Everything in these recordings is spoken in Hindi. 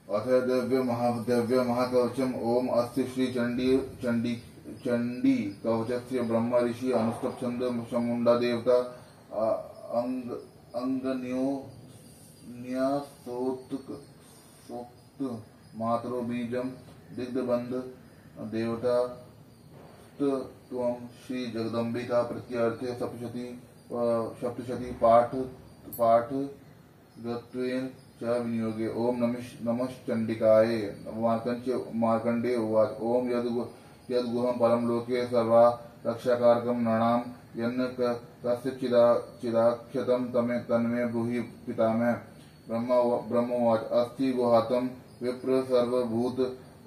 अथ दिव्य महाकवचम ओम अस्ति श्री चंडी चंडी चंडी कवचस्य ब्रह्म ऋषि अनुष्टुप छंद चामुंडा देवता अंग अंगन्यो न्यासोक्त मातरो बीजम दिग्धबंध देवता त्वं श्री जगदम्बिका प्रत्यर्थे सप्तशती पाठ गत्वेन च विनियोगे। ओम नमश्चंडिकाय मार्कंडे उवाच ओम यद्गुहं परम लोके सर्वा रक्षाकारकं नृणां यन्न कस्य चिदाख्यतं तन्मे ब्रूहि पितामह। ब्रह्मोवाच अस्ति गुहातं विप्र सर्वभूत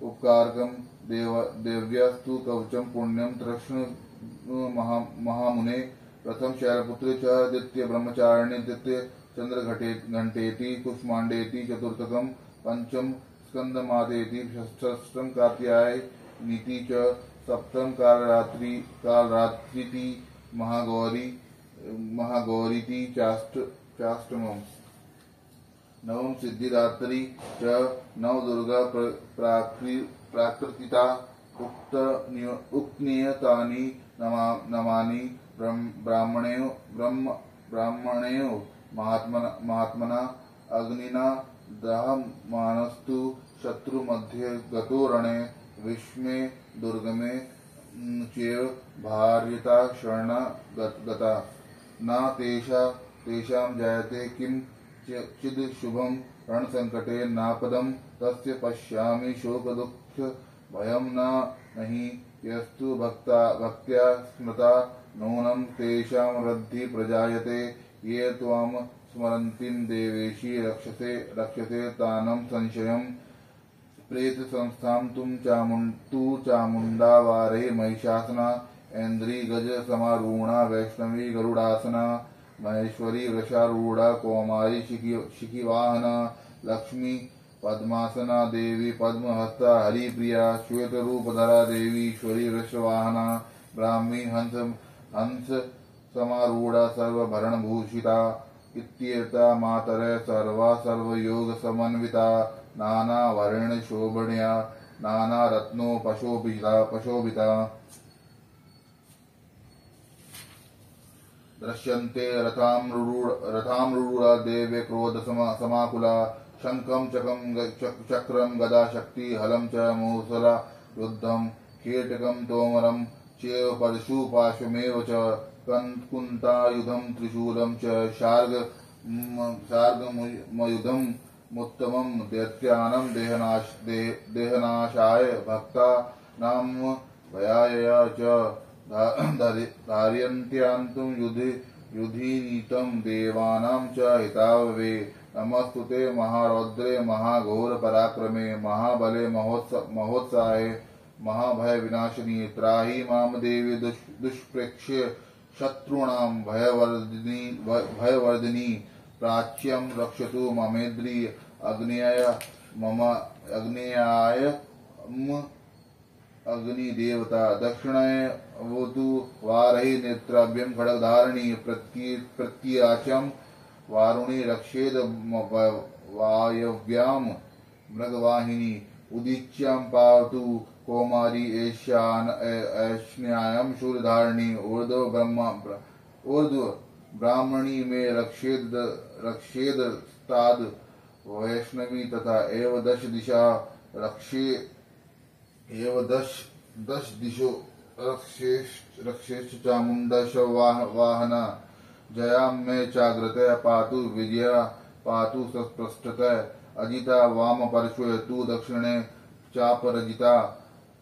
उपकारकं देव्यास्तु कवचं पुण्यं तृष्ण महामुने। प्रथम शैलपुत्रे च द्वितीय ब्रह्मचारिणे तृतीय चंद्रघंटेति कुष्मांडेति चतुर्थकं पंचम स्कंदमातेति षष्ठम कात्यायनीति च सप्तम कालरात्रिति महागौरीति चाष्टमम् नवम सिद्धिदात्री च नवदुर्गा प्राकृतिता उक्तनियतानि नमानि ब्राह्मणेयो महात्मना अग्निना दहमानस्तु शत्रु मध्ये गतो रणे विष्मे दुर्गमे चैव भार्यता शरण गता न तेषां जायते किं चिद शुभं रणसंकटे नापदं तस्य पश्यामि शोकदुःख भयं नहि यस्तु भक्त्या स्मृता नूनं तेषां वृद्धि प्रजायते ये त्वां स्मरन्तीं देवेशी रक्षसे तानं संशयम् प्रेत संस्थां तु चामुंडा वारे महिषासना ऐन्द्री गज समारूढ़ा वैष्णवी गरुड़ासना महेश्वरी वृषारूढ़ा कौमारी शिखिवाहना लक्ष्मी पद्मासना देवी पद्महस्ता हरिप्रिया श्वेतरूपधरा देवी ईश्वरी वृषवाहना ब्राह्मी हंस समारूढ़ा सर्वभरणभूषिता इत्येता मातरः सर्वा सर्वयोग समन्विता नाना वर्ण शोभन्या नाना पशोभिता दृश्यन्ते रथामरूढ़ा देव्य क्रोध समाकुला शंखं चक्रं गदा शक्ति हलं च मूसला युद्धं कीटकं तोमरं चैव परशु पाशमेव च कुन्तायुधं त्रिशूलं च शार्गमयुधं मुत्तमं दैत्यानं देहनाशाय भक्तानां भयाय च धारयन्त्यान्तं युधिनीतं देवानां च हिताववे। नमस्तुते महारौद्रे महाघोर पराक्रमे महाबले महोत्साहे महाभय विनाशिनी त्राहि माम देवी दुष्प्रेक्ष्य शत्रूणां भयवर्धिनी प्राच्यं रक्षतु ममेन्द्री अग्नेयाय अग्निदेवता दक्षिणाय वोतु वारहि नेत्राभ्यं खड्गधारिणी प्रत्याचं वारुणी रक्षेद वायव्यां मृगवाहिनी उदीच्यां पावतु कौमारी ऐष्ण्यां शूलधारिणी ऊर्ध्व ब्राह्मणी में रक्षेद स्ताद वैष्णवी तथा एव दश दिशा दश दिशो रक्षेश्च चामुण्डश वाहना जया में चाग्रतः पातु विजया पातु सस्पृष्टतः अजिता वाम परशु तु दक्षिणे चापरजिता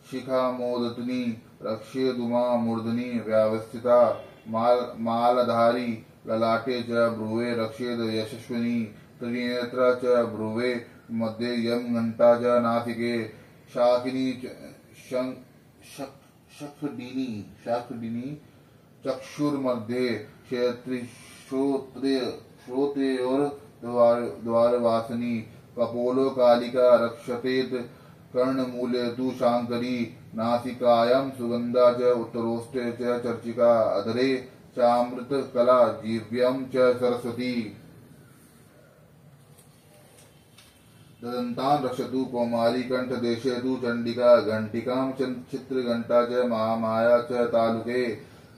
शिखा मोदतनी रक्षेदुमा मूर्धनि व्यावस्थिता मालधारी ललाटे च ब्रुवे रक्षेद यशस्विनी त्रिनेत्रा च ब्रुवे मध्ये यम घंटा च नासिके शाकिनी शाखडिनी चक्षुर्मध्ये श्रोत्रेयोर्द्वारवासिनी कपोलो कालिका रक्षतेत कर्णमूले तु शांकरी नासिकायां सुगंधा च उत्तरोष्टे च चर्चिका अधरे चामृत कला जीव्यं च सरस्वती। ददन्तान् रक्षतु कौमारी कंठदेशे तु चण्डिका घण्टिकां चित्रघण्टा च महामाया च तालुके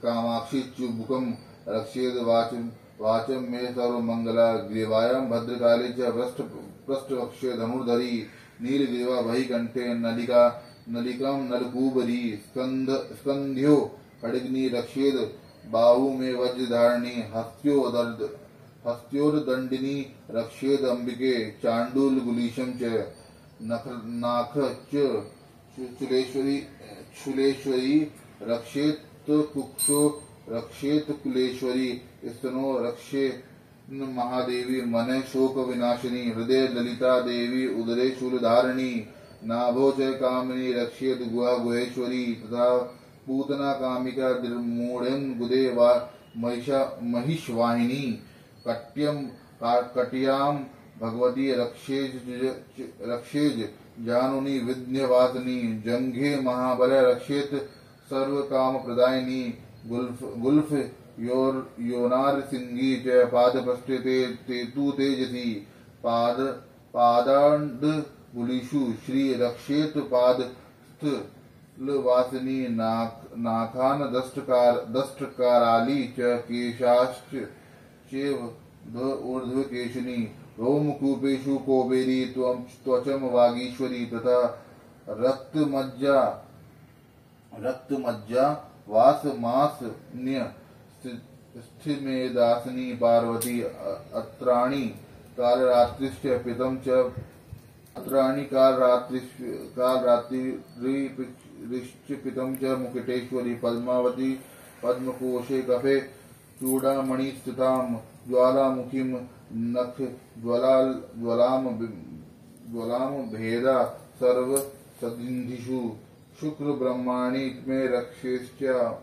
कामाक्षी चुबुकं रक्षेद वाचं मे सर्वमङ्गला ग्रीवायां भद्रकाली च पृष्ठवक्षे धनुर्धरी नीलग्रीवा वही कंठे नलिकां नलकूबरी स्कन्ध्यो खड्गनी रक्षेद बाहु में वज्रधारिणी हस्त्योर्दंडिनी रक्षेद अंबिके चांडूल गुलीशम च नाख च शूलेश्वरी रक्षेत कुक्षो रक्षेत कुलेश्वरी स्तनो रक्षे महादेवी मन शोक विनाशिनी हृदय ललिता देवी उदरे शूलधारिणी नाभो च कामिनी रक्षेत गुहा गुहेश्वरी तथा पूतना कामिका निर्मूढ़न गुदे वा महिषवाहिनी कट्याम भगवती रक्षेज जानुनी विघ्नवासिनी जंघे महाबल रक्षेत सर्व काम प्रदायिनी गुल्फ योनार सिंगी च पाद पृष्ठे तेतु तेजसी पादांड गुलीषु श्री रक्षेत पाद वासिनी नाखान दष्टकाराली च केशाश्च चेव ऊर्ध्व केशिनी रोमकूपेषु कोबेरी त्वचम वागीश्वरी तथा रक्तमज्जा वास मास न्य स्थिमेदासनी पार्वती अत्राणि कालरात्रिश्च पितं च अत्राणि कालरात्रिश्च पितं च मुकुटेश्वरी पद्मावती पद्मकोशे कफे चूड़ामणि स्थितां ज्वालामुखीं नख ज्वलाम भेदा सर्व सदिन्धिषु शुक्र ब्रह्माणि में रक्षेश्चायं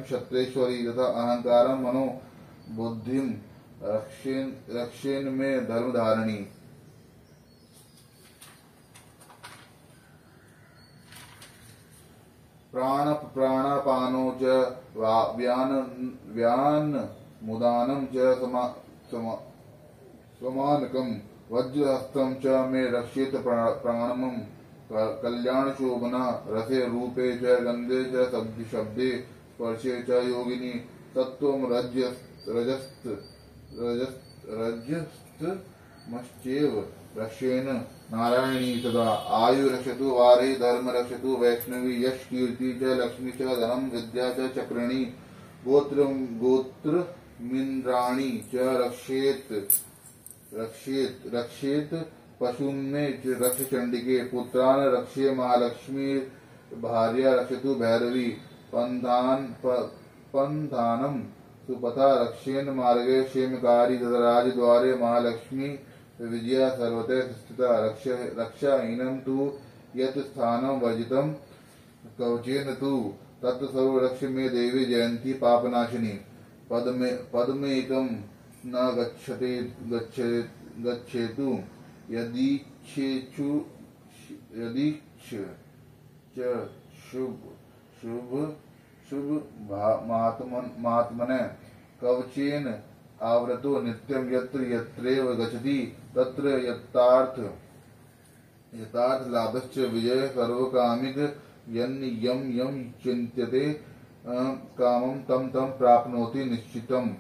क्षत्रेश्वरी तथा अहंकारं मनो बुद्धिं रक्षेन में धर्मधारिणी प्राणापानो च व्यान मुदानं च समानकं वज्रहस्तं च मे रक्षेत प्राणमं कल्याण शोभना रसे रूपे च गंधे च शब्दे स्पर्शे च योगिनी तत्त्वं रजस्तमश्चैव रक्षेण नारायणी तदा आयु रक्षतु वारे धर्म रक्षतु वैष्णवी यश कीर्ति च लक्ष्मी च धनम विद्या च चक्रिणी गोत्र मिन्द्राणी च रक्षेत पशून् में रक्ष चंडिके पुत्रान रक्षे महालक्ष्मी भार्या रक्षतु भैरवी पंधानम सुपथा रक्षेन मार्गे क्षेमकारी तथा राजद्वारे महालक्ष्मी विजया सर्वतः स्थिता रक्षाहीनं तु यत् स्थानं वर्जितं कवचेन तु तत् सर्व रक्ष मे देवी जयंती पापनाशिनी पदमेकं न गच्छेतु यदीच्छ च शुभ महात्मने कवचेन आवृतो नित्यं यत्र यत्रैव गच्छति तत्र यथार्थ लाभश्च विजय सर्वकामिक यं चिन्त्यते कामं तं प्राप्नोति निश्चितम्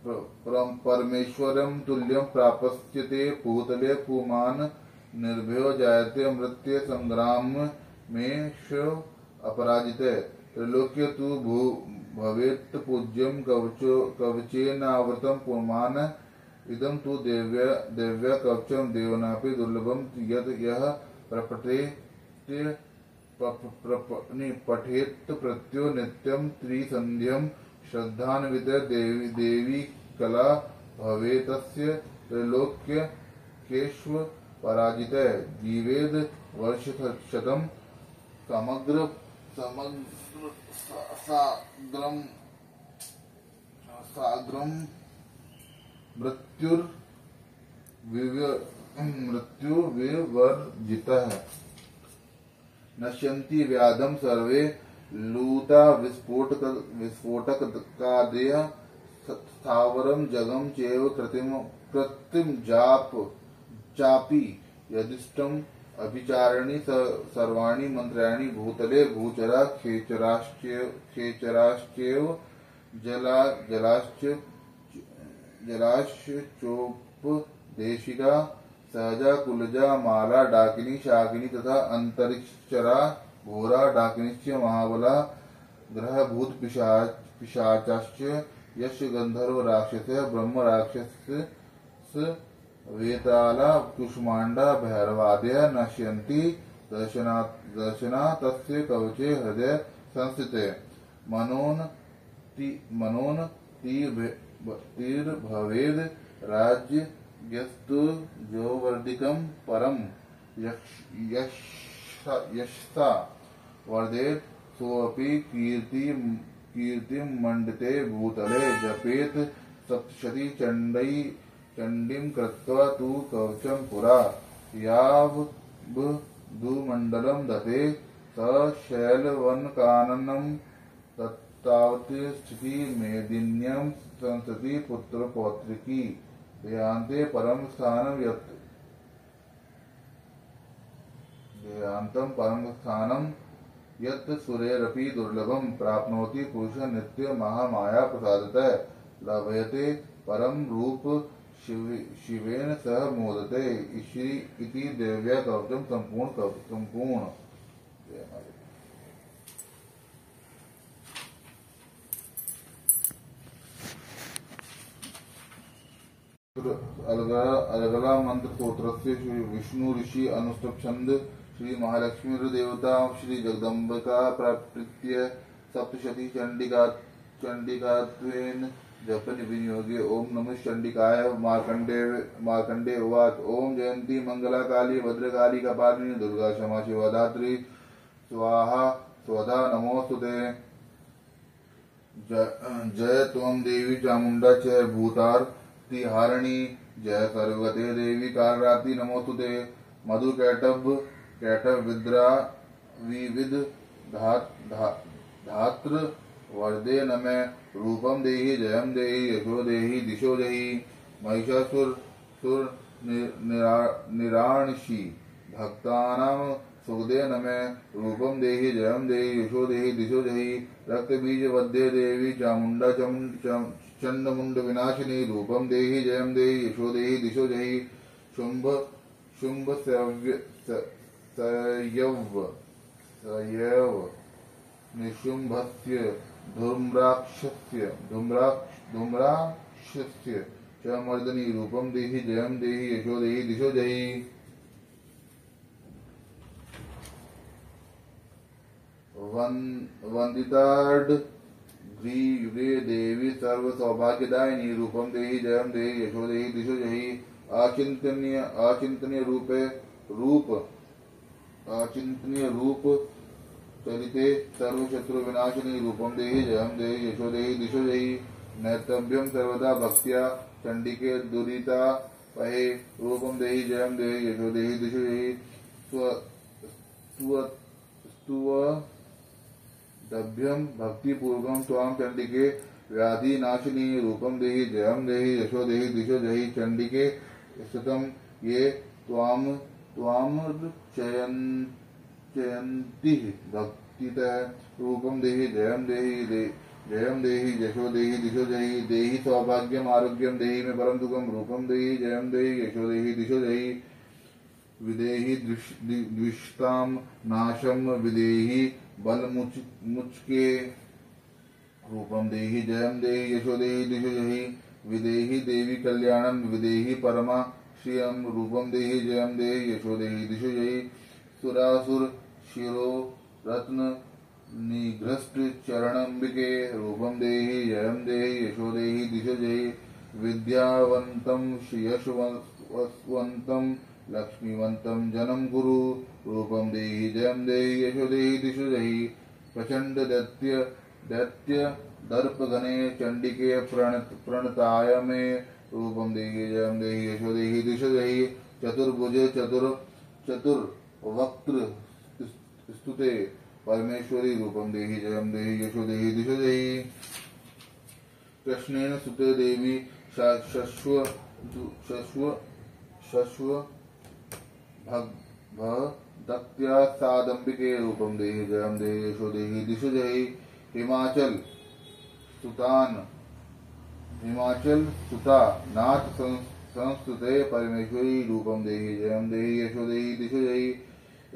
परमेश्वरं तुल्यं प्राप्स्यते भूतले पुमान् निर्भयो जायते मृत्ये संग्राम में अपराजिते त्रिलोक्य तु भवेत् पूज्यं कवचेनावृतं पुमान् इदं तु दिव्य कवचं देवनापि दुर्लभं यत् यः पठेत् प्रत्यो नित्यं त्रिसन्ध्यं श्रद्धान्वित देवी कला भवेतस्य त्रैलोक्य केष्व पराजित जीवेद वर्षशतं समग्र साग्रम मृत्युर्विवर्जितः नश्यन्ति व्याधं सर्वे लूता विस्फोटकादयः स्थावरं जगं चैव कृत्रिम जाप चापि यदिष्टम अभिचारिणी सर्वाणि मंत्राणि भूतले भूचरा खेचराश्चैव जलाश्चोपदेशिका सहजा कुलजा माला डाकिनी शाकिनी तथा अंतरिक्षरा घोरा डाकिनीश्च महाबला ग्रहभूत पिशाचाश्च यश गंधर्व राक्षस ब्रह्म राक्षस वेताला कुष्मांडा भैरवादय नश्यन्ति दर्शना तस्य कवचे हृदय संस्थिते मनोन तीर्भवेद राज्य यस्तु जोवर्दिकं परम यशसा वर्धेत सोऽपि कीर्तिं मंडते भूतले जपेत सप्तशती चंडीं कृत्वा तु कवचं पुरा यावदुमण्डलं दते स शैलवनकाननं तत्तावत् स्थिति मेदिन्यं संसति पुत्रपौत्रिकी देहान्ते परम स्थानं यत् सुरेरपि दुर्लभं प्राप्नोति पुरुष नित्य महामाया प्रसादतः लभयते परम रूप शिवेन सह मोदते इति देव्या कवचम संपूर्ण अलगला मंत्र स्तोत्रस्य विष्णु ऋषि अनुष्टुप छंद श्री महालक्ष्मी देवता श्री जगदम्बिका प्राप्त्य सप्तशती चंडिकात्वेन जपन विनियोगे ओम नमः चंडिकाय मार्कंडे उवाच ओम जयंती मंगला काली भद्रकाली कपालिनी दुर्गा क्षमा शिवदात्री स्वाहा स्वधा नमोस्तुते जय त्वं देवी चामुंडा च भूतार्तिहारिणी जय सर्वगते देवी कालरात्रि नमोस्तुते मधु कैटभ विद्रा विविध धात्र वर्दे नमे रूपम देहि जयम देहि यशो देहि दिशो देहि महिषासुर निराणशी भक्तानां सुखदे नमे रूपम देहि जयम देहि यशो देहि दिशो देहि रक्तबीज वद्ये देवी चामुंडा चंडमुंड विनाशिनी रूपम देहि जयम देहि यशो देहि दिशो देहि शुंभ सयव निशुंभस्य धूम्राक्षस्य च मर्दनी रूपम देहि जयम देहि यशो देहि दिशो देहि वंदितार्ड युगे देवी सर्व सौभाग्यदायिनी रूपम देहि जयम देहि यशो देहि दिशो देहि आचिंतनीय रूप चलिते सर्वशत्रु विनाशिनी रूपम देहि जयम देहि यशो देहि दिशो देहि नैतव्यम सर्वदा भक्त्या चंडिके दुरिता पहे रूपम देहि जयम देहि यशो देहि दिशो देहि स्तुवदभ्यम भक्तिपूर्वकं त्वां चंडिके व्याधि नाशिनी रूपम देहि जयम देहि यशो देहि दिशो देहि चंडिके स्थितं ये त्वां चयन्ति भक्तितः रूपम देहि जयम देहि यशो देहि दिशो देहि देहि सौभाग्यम आरोग्यम देहि में परम सुखम रूपम देहि जयम देहि यशो देहि दिशो देहि विदेहि द्विषतां नाशम विदेहि बल मुचके रूपम देहि जयम देहि यशो देहि दिशो देहि विदेहि देवी कल्याणम विदेहि परमा श्रियम रूपम देहि जयम देहि यशो देहि दिशो देहि सुरासुर शिरो रत्न निघ्रष्ट चरणंबिके रूपम देहि जयम देहि यशो देहि दिशो देहि विद्यावंतं यशवंतं लक्ष्मीवंतं जनम गुरु रूपम देहि जयम देहि यशो देहि दिशो देहि प्रचंड दैत्य दर्प घने चंडिके प्रणताय में रूपम देहि जयम देहि यशो देहि दिशो देहि चतुर्भुज चतुर्वक्त्र स्तुते परमेश्वरी रूपम देहि जयम देहि यशो देहि दिशो देहि कृष्णेन सुते देवी शश्व भक्त्या सादंबिके रूपम देहि जयम देहि यशो देहि दिशु जहि हिमाचल सुता नाथ संस्तुते परमेश्वरी रूपम देहि जयम देहि यशो देहि दिशु जहि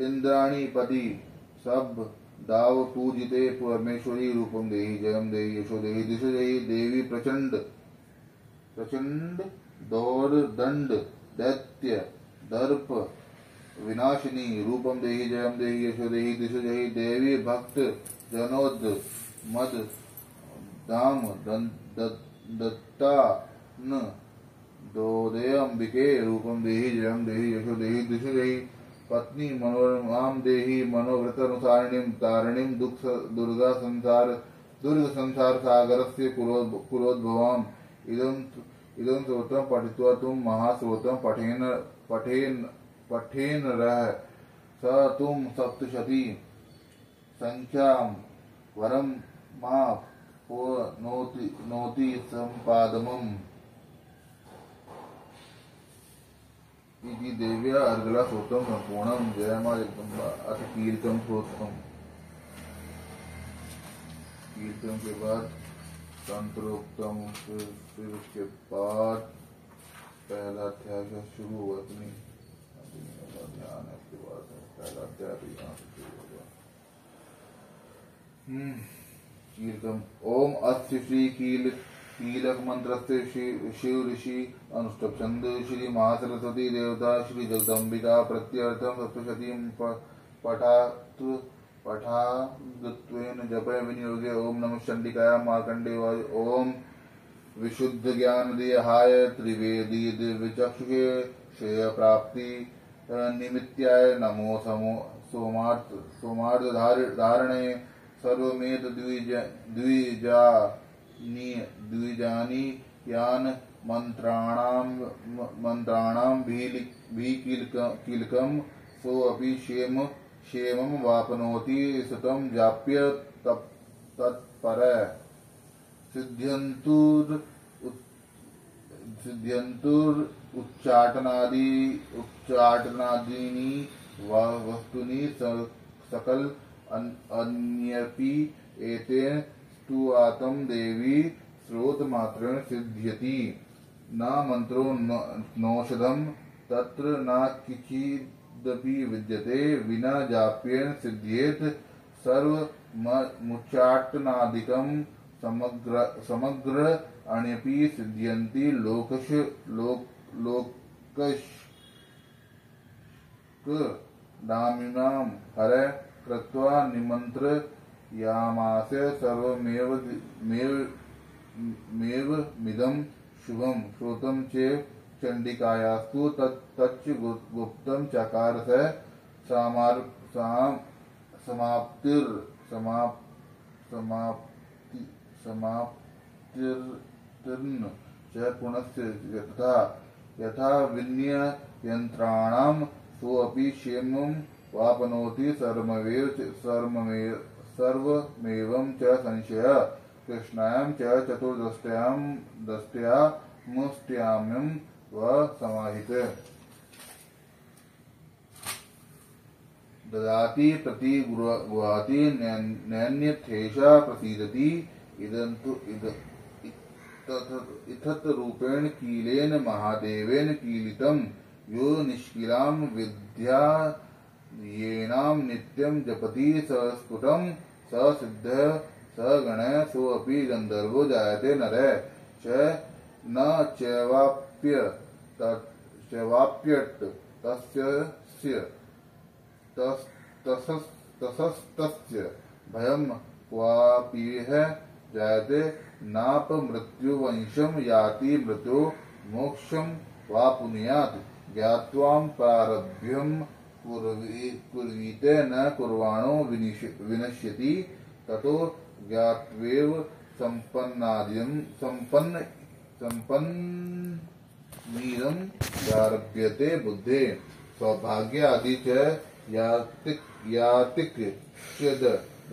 इंद्राणी पति सब दाव पूजिते परमेश्वरी रूपम देहि जयम देहि यशो देहि दिशु जहि देवी प्रचंड दौड़ दंड दैत्य दर्प विनाशिनी रूपम देहि जयम देहि यशो देहि दिशु जहि देवी भक्त जनोद मद दाम दत्ता न दोदय अंबिके रूपम देहि जयम देहि यशो देहि दिशु जहि पत्नी मनोरमाम देहि मनोव्रत अनुसारिणीम तारिणीम दुर्ग संसार सागरस्य कुलोद्भवाम इदं श्रोत्रम पठित्वा तुम महाश्रोत्रम पठेन रह स तुम सप्तशती संख्याम वरम मा नोति संपादमम इति देव्या अर्गला श्रोत्रम संपूर्णम जयमा जगदम्बा अथ कीर्तन श्रोत्रम। कीर्तन के बाद तंत्रोक्तम फिर उसके बाद पहला अध्याय से शुरू हुआ अपनी ध्यान है। उसके बाद पहला अध्याय तो यहाँ से शुरू होगा। कीर्तन ओम अस्य श्री कीलक मंत्र से शिव ऋषि अनुष्टुप छंद श्री महासरस्वती देवता श्री जगदम्बिका प्रत्यर्थम सप्तशती पठागत्वेन जपे विनियोगे ओम नमः चंडिकाय मार्कंडेयाय ओम विशुद्ध ज्ञान देहाय त्रिवेदी दिव्यचक्षुषे श्रेय प्राप्ति निमित्याय नमो सोमार्थ धारणे सर्वमेत द्विजानी यान मंत्राणाम भी कीलकम सो अपि क्षेमं वापनोति सुतं जाप्य तत्पर उच्चाटनादीनि वस्तुनि सकल अन्यपि एतेन स्तुवातं देवी स्रोत मात्रेण सिद्ध्यति न मंत्रो नौषधम तत्र न किचिदपि विद्यते विना जाप्येन सिद्ध्येत सर्वमुच्चाटनादिकं समग्र अण्यपि सिद्ध्यन्ति लोकश दामिनां हरे कृत्वा निमंत्र यामासे सर्वमेवमिदं शुभं श्रोतं चेव चंडिकायास्तु तच्च गुप्तं चकार स समाप्तिर्न च पुनस्य यथा विन्ययन्त्राणां सोऽपि क्षेमं वापनोति सर्वमेवं च संशय कृष्णायां च चतुर्दष्ट्यामुष्ट्याम्यं व समाहित ददाति प्रति गुहाति नैन्यथेषा प्रसीदति इत्थत रूपेण कीलेन महादेवेन कीलितं यो निष्किलां विद्या येनां नित्यं जपति स स्फुटं स सिद्धः स गणः सोऽपि गन्धर्वो जायते नरः च न चैवाप्यट् तस्यस्तस्य भयं क्वापीह जायते नाप मृत्युवंशं याति मृत्यो मोक्षं वा पुनीयात् ज्ञात्वां प्रारब्ध्यं कुर्वीते न कुर्वाणो विनश्यति ततो ज्ञात्वेव सम्पन्नीदं प्रारभ्यते बुद्धे सौभाग्यादि च यातिक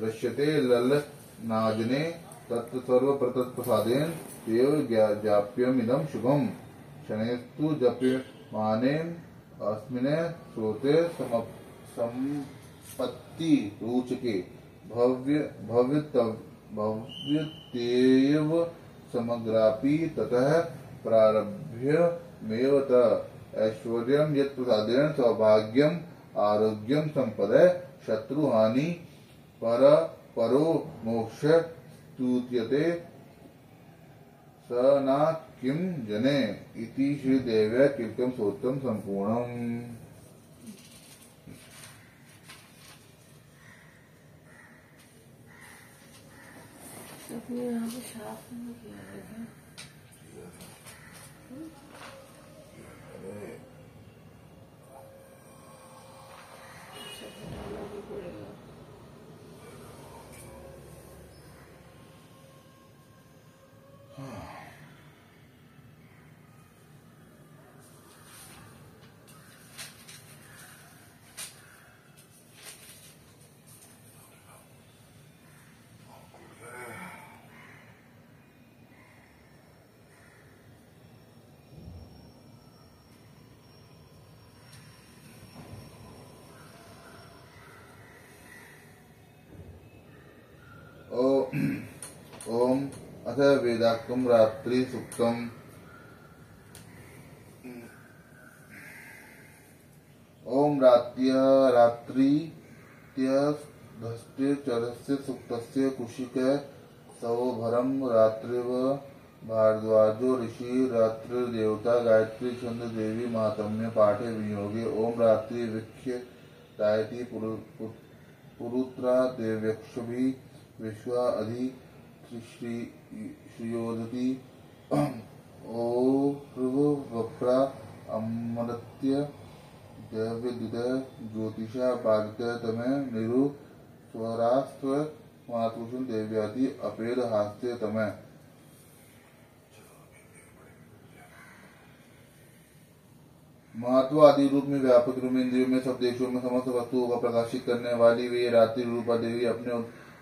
दृश्यते ललनाजने तत्सर्वप्रसादेन तेव जाप्यमिदं शुभम् शनैस्तु जप्यमाने अस्मिने श्रोते संपत्ति रोचके भव्यतेव समग्रापि ततः प्रारभ्यमेव ऐश्वर्यं यत् प्रसादेन सौभाग्यम आरोग्यम संपदे शत्रुहानि परो मोक्ष स्तुत्यते स न किं जने इति श्रीदेव्या कीर्तन सूत्रम संपूर्णम्। अपने यहाँ पे शास्त्र में किया है पड़ेगा। ओम अथ वेदाक्तम रात्रि सुक्तम। ओम रात्रित्यधस्ते चरस्य सुक्तस्य कुशिक सवोभरम रात्रिव भारद्वाजो ऋषि रात्रिदेवता गायत्री छंद देवी मातम्य पाठे वियोगे। ओम रात्रि विख्यतायति पुरुत्रा देव्यक्षभि विश्वा अधि श्रियोदति ओ वप्रा अमृत्य देवविदित ज्योतिषा बाधित तमे निरु स्वरास्त्र मातुषुन देव्याति अपेद हास्ते तमे। महत्व आदि रूप में व्यापक रूप में इंद्रियों में सब देशों में समस्त वस्तुओं का प्रकाशित करने वाली वे रात्रि रूपा देवी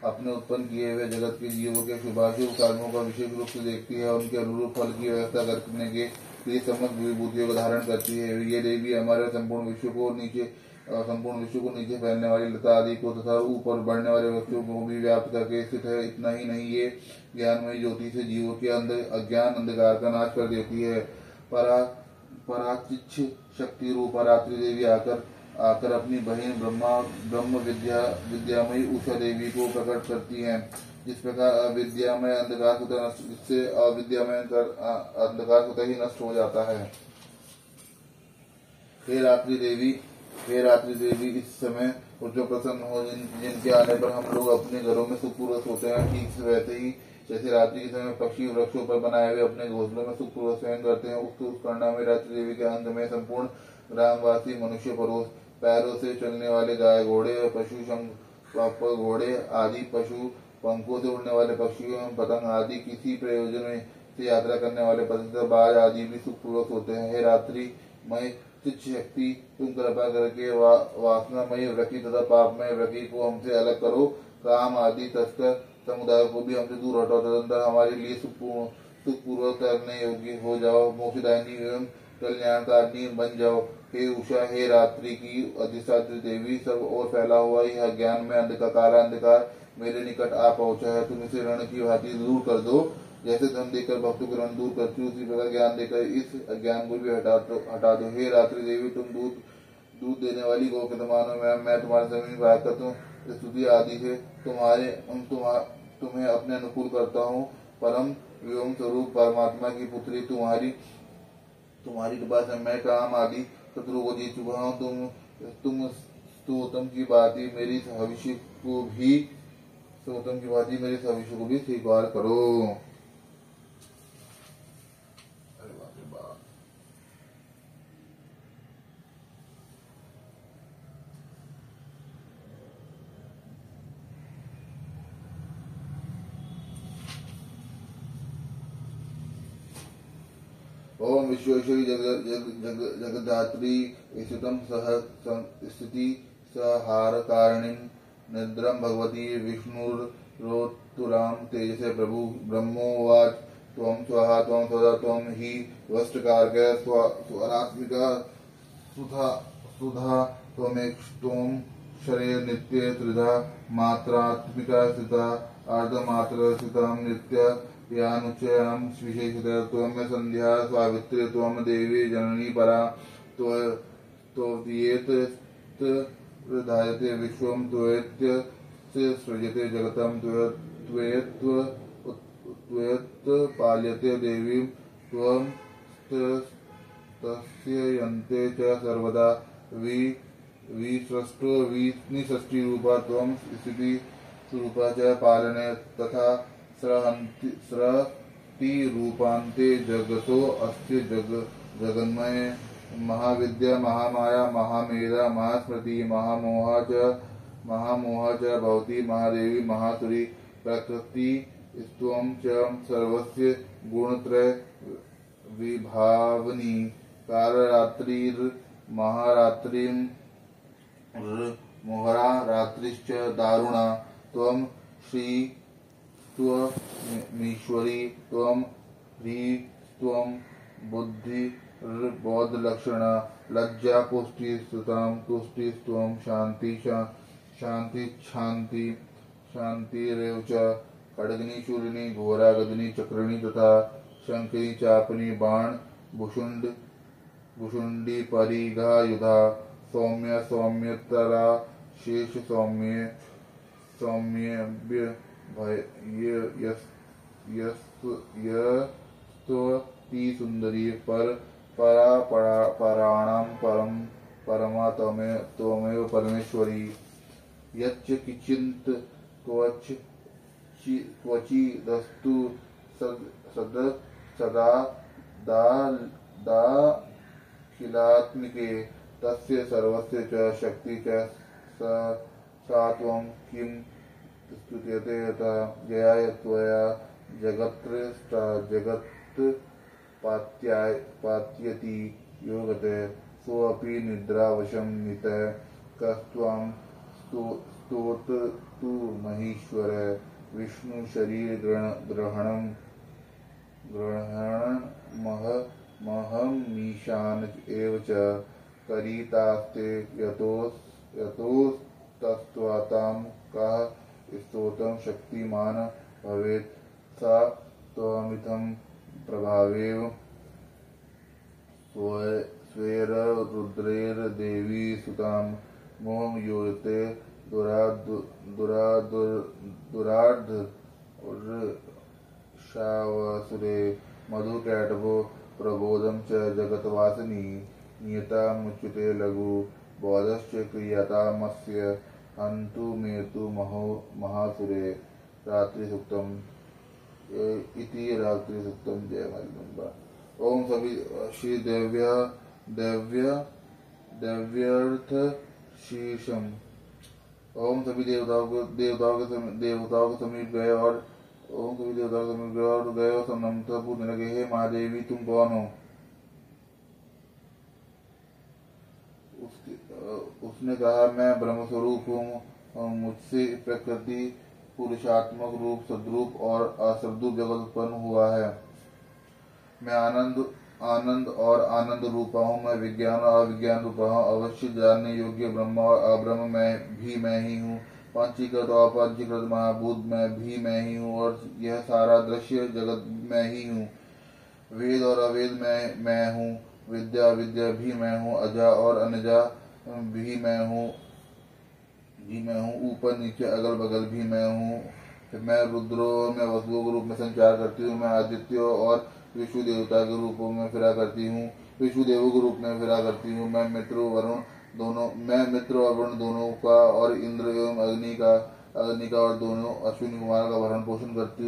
अपने उत्पन्न किए हुए जगत के जीवों के शुभाशुभ कर्मों का विशेष रूप से देखती है। उनके अनुरूप फल की व्यवस्था करने के लिए समस्त विभूतियों का धारण करती है। ये देवी हमारे संपूर्ण विश्व को नीचे फैलने वाली लता आदि को तथा ऊपर बढ़ने वाले वस्तुओं को भी व्याप्त करके स्थित है। इतना ही नहीं, ये ज्ञानमयी ज्योति से जीवों के अज्ञान अंधकार का नाश कर देती है। पराचिच्छ शक्ति रूपा रात्रि देवी आकर अपनी बहन ब्रह्म विद्यामयी उषा देवी को प्रकट करती हैं। जिस प्रकार अविद्यामय अंधकार जिससे अविद्यामय अंधकार स्वतः ही नष्ट हो जाता है। हे रात्रि देवी इस समय जो प्रसन्न हो जिनके आने पर हम लोग अपने घरों में सुखपूर्वक होते हैं, ठीक वैसे ही जैसे रात्रि के समय पक्षी वृक्षों पर बनाए हुए अपने घोंसलों में सुखपूर्वक शयन करते हैं, उस करना में रात्रि देवी के अंत में संपूर्ण ग्रामवासी मनुष्य पैरों से चलने वाले गाय घोड़े पशु घोड़े आदि पशु, पंखों से उड़ने वाले पक्षियों एवं पतंग आदि किसी प्रयोजन से यात्रा करने वाले पतंग बाज आदि भी सुखपूर्वक होते हैं। हे रात्रि मय चित्त शक्ति, तुम कृपा करके वासनामय वृत्ति तथा पापमय वृत्ति को हमसे अलग करो। काम आदि तस्कर समुदाय को भी हमसे दूर हटाओ, तदंतर हमारे लिए सुखपूर्वक करने योग्य हो जाओ, मोक्षदायिनी एवं कल्याणकारिणी बन जाओ। हे उषा, हे रात्रि की अधिष्ठात्री देवी, सब और फैला हुआ यह ज्ञान में अंधकार मेरे निकट आ पहुंचा है। तुम इसे रण की भांति दूर कर दो। जैसे धन देकर भक्तों को रण दूर करती, उसी प्रकार ज्ञान देकर इस अज्ञान को भी हटा दो। हे रात्रि देवी, तुम दूध देने वाली गौ के समान हो। मैं तुम्हारे समीप आकर स्तुति आदि से तुम्हें अपने अनुकूल करता हूँ। परम व्योम स्वरूप परमात्मा की पुत्री तुम्हारी कृपा से मैं काम आदि शत्रु को जीत चुका हूँ। तुम स्तोत्रम की भांति मेरी भविष्य को भी स्वीकार करो। ओम विश्वेश्वरी जगदात्री स्थितम स्थिति सहार कारिणी निद्रम भगवती विष्णुरोत्तुराम तेजसे प्रभु ब्रह्मोवाच त्वं स्वाहा त्वं सदा त्वं हि वस्त्रकारक स्वरात्मिका सुधा सुधा त्वमेक्ष्त्वं शरे नित्ये त्रिधा मात्रात्मिका स्थिता अर्धमात्र स्थितं नित्य यानुचयं विशेषतः त्वं संध्या सावित्री त्वं देवी जननी परा त्वयेत धायते विश्वं त्वयेत्य सृजते जगतं त्वयेत् पाल्यते देवीं त्वं तस्य यन्ते च सर्वदा विसृष्टो निसृष्टि रूपा त्वं स्थिति रूपा च पालने तथा स्रष्टि रूपान्ते जगतो अस्ति जगन्मय महाविद्या महामाया महामेधा महास्मृति महामोहा च भवति महादेवी महासुरी प्रकृति त्वं च सर्वस्य गुणत्रय विभावनी कालरात्रिर्महारात्रिर्मोहरा रात्रिश्च दारुणा त्वं श्री त्वमीश्वरी त्वं ह्रीं त्वं बुद्धिर्बोधलक्षणा लज्जा पुष्टिस्तुतां तुष्टिस्त्वं शान्तिरेव च खड्गिनी शूलिनी घोरा गदिनी चक्रिणी तथा शंखिनी चापनी बाण भुषुंडी परिघा युधा सौम्य सौम्यतरा शेष सौम्य यस्त्वती सुंदरी पराणां परमा त्वमेव परमेश्वरी यच्च किंचित् क्वचिदस्तु सदा दाखिलात्मिके तस्य सर्वस्य च शक्ति च सा त्वं किं स्तुत्यते यथा जया त्वया जगत् पात्यति योगते सोऽपि निद्रावशं नितः कस्त्वां स्तोतु महीश्वर विष्णु शरीर ग्रहणं महमीशान एव च करितास्ते यतोस्तस्त्वातां कः स्तोत्रं शक्तिमान् भवेत् सा त्वमितं प्रभावेव स्वेररुद्रैर्देवी सुतां मोहं योजते दुरार्धशावसुरे मधुकैटभो प्रबोधं च जगत्वासिनी नियता मुच्यते लघु बोधश्च क्रियतामस्य हन्तु मेतु महासुरे रात्रिसूक्तम् इति रात्रिसूक्तम्। जय मालिका। ओम सभी श्री दिव्यर्थ शीर्षम। ओम सभी देवताओं के समीप गए और नम्रता पूछने लगे, हे महादेवी तुम कौन हो? उसने कहा, मैं ब्रह्म स्वरूप हूँ। मुझसे प्रकृति पुरुषात्मक रूप सद्रूप और असद्रूप जगत उत्पन्न हुआ है। मैं आनंद और आनंद रूपा हूँ। मैं विज्ञान और अविज्ञान रूपा हूँ। अवश्य जानने योग्य ब्रह्म और अब्रह्म मैं ही हूँ। पंचीकृत और पंचीकृत महाभूत मैं ही हूँ और यह सारा दृश्य जगत मैं ही हूँ। वेद और अवेद मैं हूँ। विद्या अविद्या भी मैं हूँ। अजा और अनजा भी मैं हूँ। ऊपर नीचे अगल बगल भी मैं हूँ। मैं रुद्रो मैं वसुओं के रूप में संचार करती हूँ। मैं आदित्यों और विष्णु देवता के रूपों में फिरा करती हूँ। विष्णु देवों के रूप में फिरा करती हूँ। मैं मित्र और वरुण दोनों का और इंद्र एवं अग्नि का और दोनों अश्विनी कुमार का भरण पोषण करती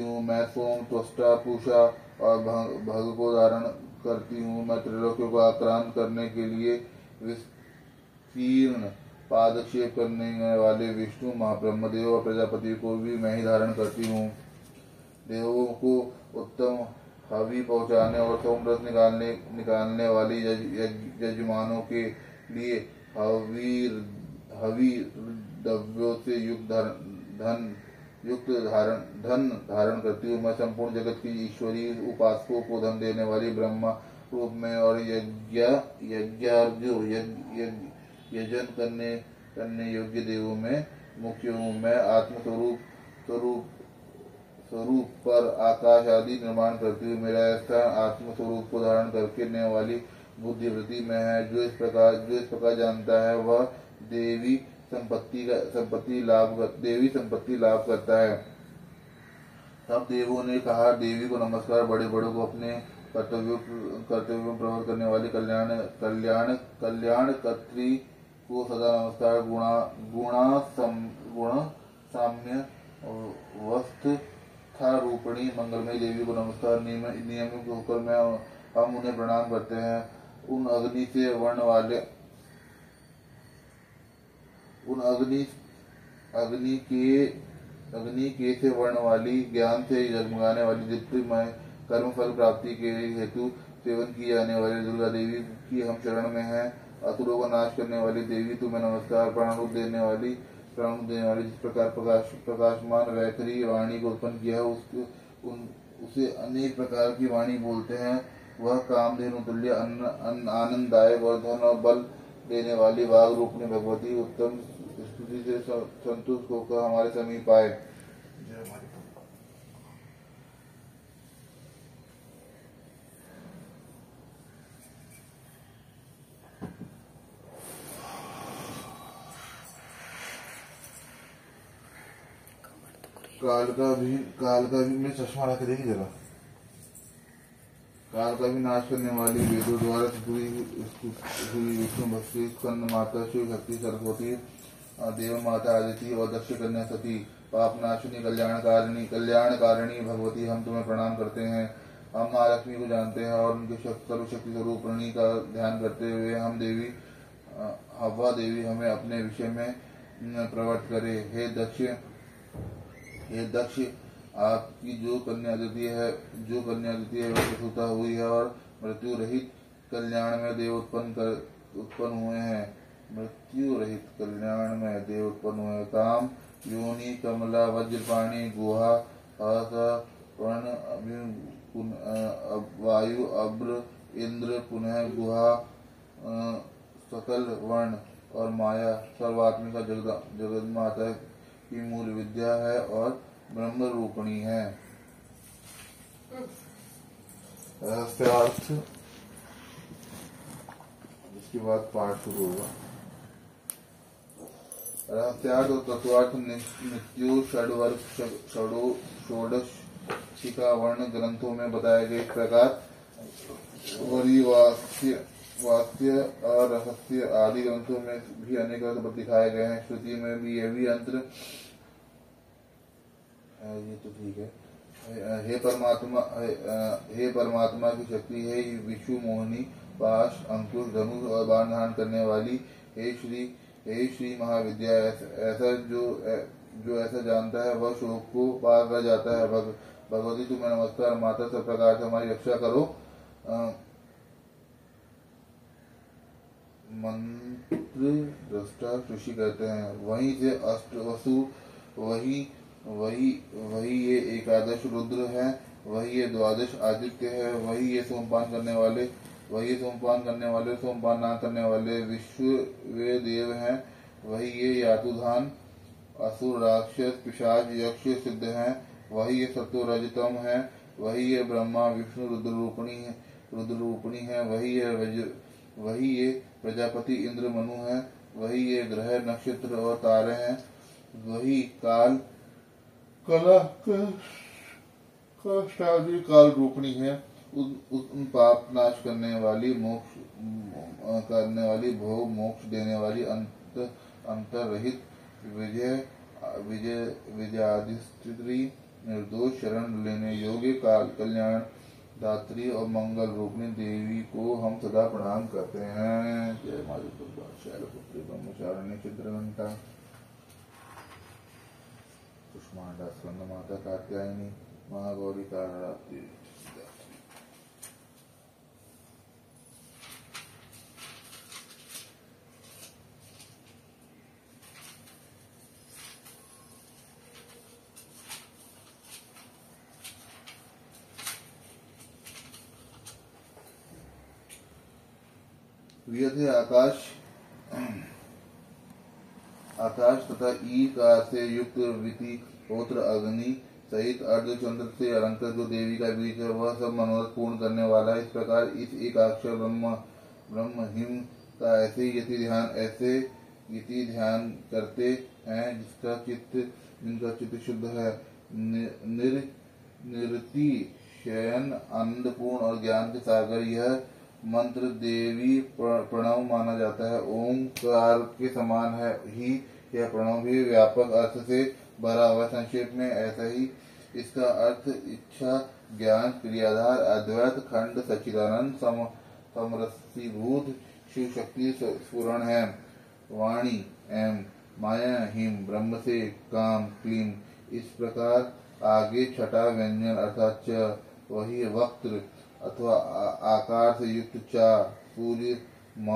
हूँ। मैं सोम त्वष्टा पूषा और भग को धारण करती हूँ। मैं त्रिलोकियों को आक्रांत करने के लिए विस्तीर्ण पादक्षेप करने वाले विष्णु महाब्रह्मदेव और प्रजापति को भी मैं ही धारण करती हूँ। देवों को उत्तम हवि पहुँचाने और सोमरस निकालने वाली यजमानों के लिए हवि द्रव्यों से युक्त धन धारण करती हूँ। मैं संपूर्ण जगत की ईश्वरी उपासकों को धन देने वाली ब्रह्मा रूप में और यजन करने योग्य देवों में मुख्य हूँ। मैं आत्मस्वरूप स्वरूप स्वरूप पर आकाश आदि निर्माण करती हूँ। मेरा स्थान आत्म स्वरूप को धारण करने वाली बुद्धिवृत्ति में है। जो इस प्रकार जानता है वह देवी संपत्ति लाभ करता है। तब देवों ने कहा, देवी को नमस्कार। बड़े बड़ों को अपने कर्तव्यों में प्रवृत्त करने वाली कल्याणकर्त्री को सदा नमस्कार। गुण साम्य वस्था रूपिणी मंगलमयी देवी को नमस्कार। नियमित होकर हम उन्हें प्रणाम करते हैं। उन अग्नि के से वर्ण वाली, ज्ञान से जगमगाने वाली, दीप्तिमय कर्म फल प्राप्ति के हेतु सेवन की जाने वाली दुर्गा देवी की हम शरण में हैं। असुरों का नाश करने वाली देवी तुम्हें नमस्कार। प्राणरूप देने वाली, जिस प्रकार प्रकाशमान वैखरी वाणी को उत्पन्न किया है, उसे अनेक प्रकार की वाणी बोलते हैं। वह कामधेनु तुल्य आनंददायक और धन और बल देने वाली वाग रूपणी भगवती उत्तम स्तुति से संतुष्ट होकर हमारे समीप आए। काल का भी मैं चश्मा रख देखी जरा। काल का भी नाश करने वाली, वेदों द्वारा हुई विष्णु भक्ति, स्कंद माता शिव शक्ति सरस्वती, देव माता आदिति और दक्ष कन्या सती, पाप नाशिनी कल्याणकारिणी भगवती, हम तुम्हें प्रणाम करते हैं। हम माँ लक्ष्मी को जानते हैं और उनके सर्वशक्ति स्वरूप प्रणी का ध्यान करते हुए हम देवी हवा देवी हमें अपने विषय में प्रवृत्त करे। हे दक्ष, आपकी जो कन्या अदिति है वह प्रसूता हुई है और मृत्यु रहित कल्याण में देव उत्पन्न हुए हैं। काम योनि कमला वज्रपाणी गुहा वर्ण वायु अब्र इंद्र पुनः गुहा सकल वर्ण और माया सर्वात्मिका जगन्माता की मूल विद्या है और ब्रह्म रूपणी है। रहस्यार्थ, इसके बाद पाठ शुरू होगा। रहस्यार्थ और तत्वार्थ नित्यो षोडश शिखा वर्ण ग्रंथों में बताए गए प्रकार वास्य और रहस्य आदि ग्रंथों में भी अनेक अर्थ दिखाए गए हैं। श्रुति में भी यह भी अंतर ये तो ठीक है। हे परमात्मा की शक्ति है विषु मोहिनी पाश अंकुश धनुष और बाण धारण करने वाली। हे श्री महाविद्या, ऐसा जो ऐसा जानता है वह शोक को पार कर जाता है। भगवती तुम्हें नमस्कार। माता सब प्रकार से हमारी रक्षा करो। मंत्र दृष्टा ऋषि कहते हैं। वहीं से अष्ट वसु, वही ये एकादश रुद्र है, वही ये द्वादश आदित्य है, वही ये सोमपान करने वाले सोमपान ना करने वाले विश्व वे देव हैं, वही ये यातुधान असुर राक्षस पिशाच यक्ष सिद्ध हैं, वही ये सत्व रजतम है, वही ये ब्रह्मा विष्णु रुद्र रूपणी है, वही ये प्रजापति इंद्र मनु है, वही ये ग्रह नक्षत्र और तारे हैं, वही काल काल रूपणी है। उन पाप नाश करने वाली, भोग मोक्ष देने वाली, अंतर रहित विजयाधिष्ठित्री निर्दोष शरण लेने योग्य कल्याण दात्री और मंगल रूपणी देवी को हम सदा प्रणाम करते हैं। जय माता दुर्गा शैलपुत्री ब्रह्मचारिणी चित्रघंटा कुष्मांडा स्कंद माता कात्यायनी महागौरी कारणरात्रि। व्यथ आकाश आकाश तथा ईकार से युक्त विति होत्र अग्नि सहित अर्धचंद्र से अलंकृत जो देवी का बीज है वह सब मनोरथ पूर्ण करने वाला है। इस प्रकार इस एकाक्षर ब्रह्म हिम का ऐसे यति ध्यान करते हैं जिनका चित्त शुद्ध है। निरति शयन आनंदपूर्ण और ज्ञान के सागर यह मंत्र देवी प्रणव माना जाता है। ओंकार के समान है ही यह प्रणव भी व्यापक अर्थ से भरा हुआ। संक्षेप में ऐसा ही इसका अर्थ इच्छा ज्ञान क्रियाधार अद्वैत खंड सच्चिदानंद समरसीभूत शिव शक्ति स्फुरण है। वाणी एम माया हिम ब्रह्म से काम क्लीम। इस प्रकार आगे छठा व्यंजन अर्थात च वही वक्त्र अथवा आकार से युक्त चा सूर्य म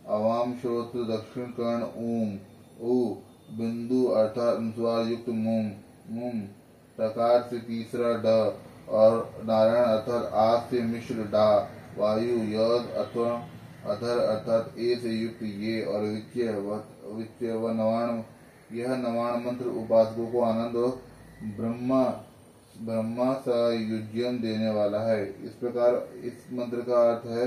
अवाम श्रोत्र दक्षिण कर्ण ऊम उ बिंदु अर्थात अनुस्वार युक्त मुम प्रकार से तीसरा ड और नारायण अर्थात आ से मिश्र डा वायु यद अथवा अधर अर्थात ए से युक्त ये और विच्य व नवाण। यह नवाण मंत्र उपासकों को आनंद और ब्रह्मा सायुज्यम देने वाला है। इस प्रकार इस मंत्र का अर्थ है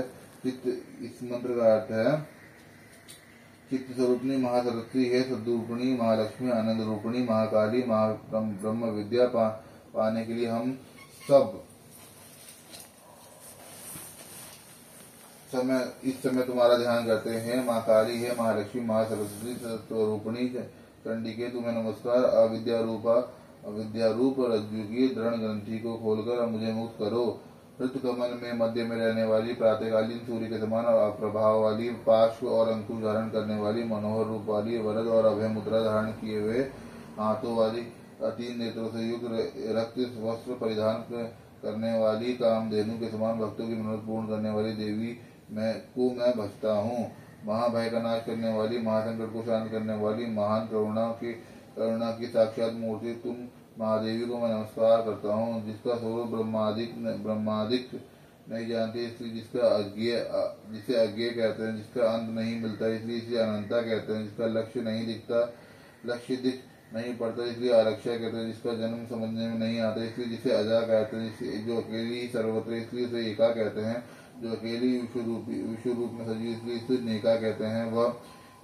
चित्त स्वरूपणी महासरस्वती है सद्रूपिणी महालक्ष्मी आनंद रूपिणी महाकाली ब्रह्म विद्या पाने के लिए हम सब इस समय तुम्हारा ध्यान करते हैं। माँ काली है महालक्ष्मी महासरस्वती स्वरूपिणी चंडी के तुम्हें नमस्कार। अविद्या रूप रज्जु की दृढ़ ग्रंथि को खोलकर मुझे मुक्त करो। ऋतु कमल में मध्य में रहने वाली प्रातःकालीन सूर्य के समान और प्रभाव वाली पार्श्व और अंकुश धारण करने वाली मनोहर रूप वाली वरद और अभय मुद्रा धारण किए हुए हाथों वाली 3 नेत्रों से युक्त रक्त वस्त्र परिधान करने वाली कामधेनु के समान भक्तों की मनोरथ पूर्ण करने वाली देवी मैं भजता हूँ। महाभय का नाश करने वाली महासंकट को शांत करने वाली महान करुणा की साक्षात मूर्ति तुम महादेवी को मैं नमस्कार करता हूँ। जिसका स्वरूप ब्रह्मादिक नहीं जानते इसलिए जिसे अज्ञेय कहते हैं। जिसका अंत नहीं मिलता इसलिए इसे अनंता कहते हैं। जिसका लक्ष्य दिख नहीं पड़ता इसलिए आरक्षा कहते हैं। जिसका जन्म समझने में नहीं आता इसलिए जिसे अजा कहते हैं। जो अकेली सर्वत्र इसलिए उसे एका कहते हैं। जो अकेली विश्व रूप में सजी इसलिए इसे नेका कहते हैं। वह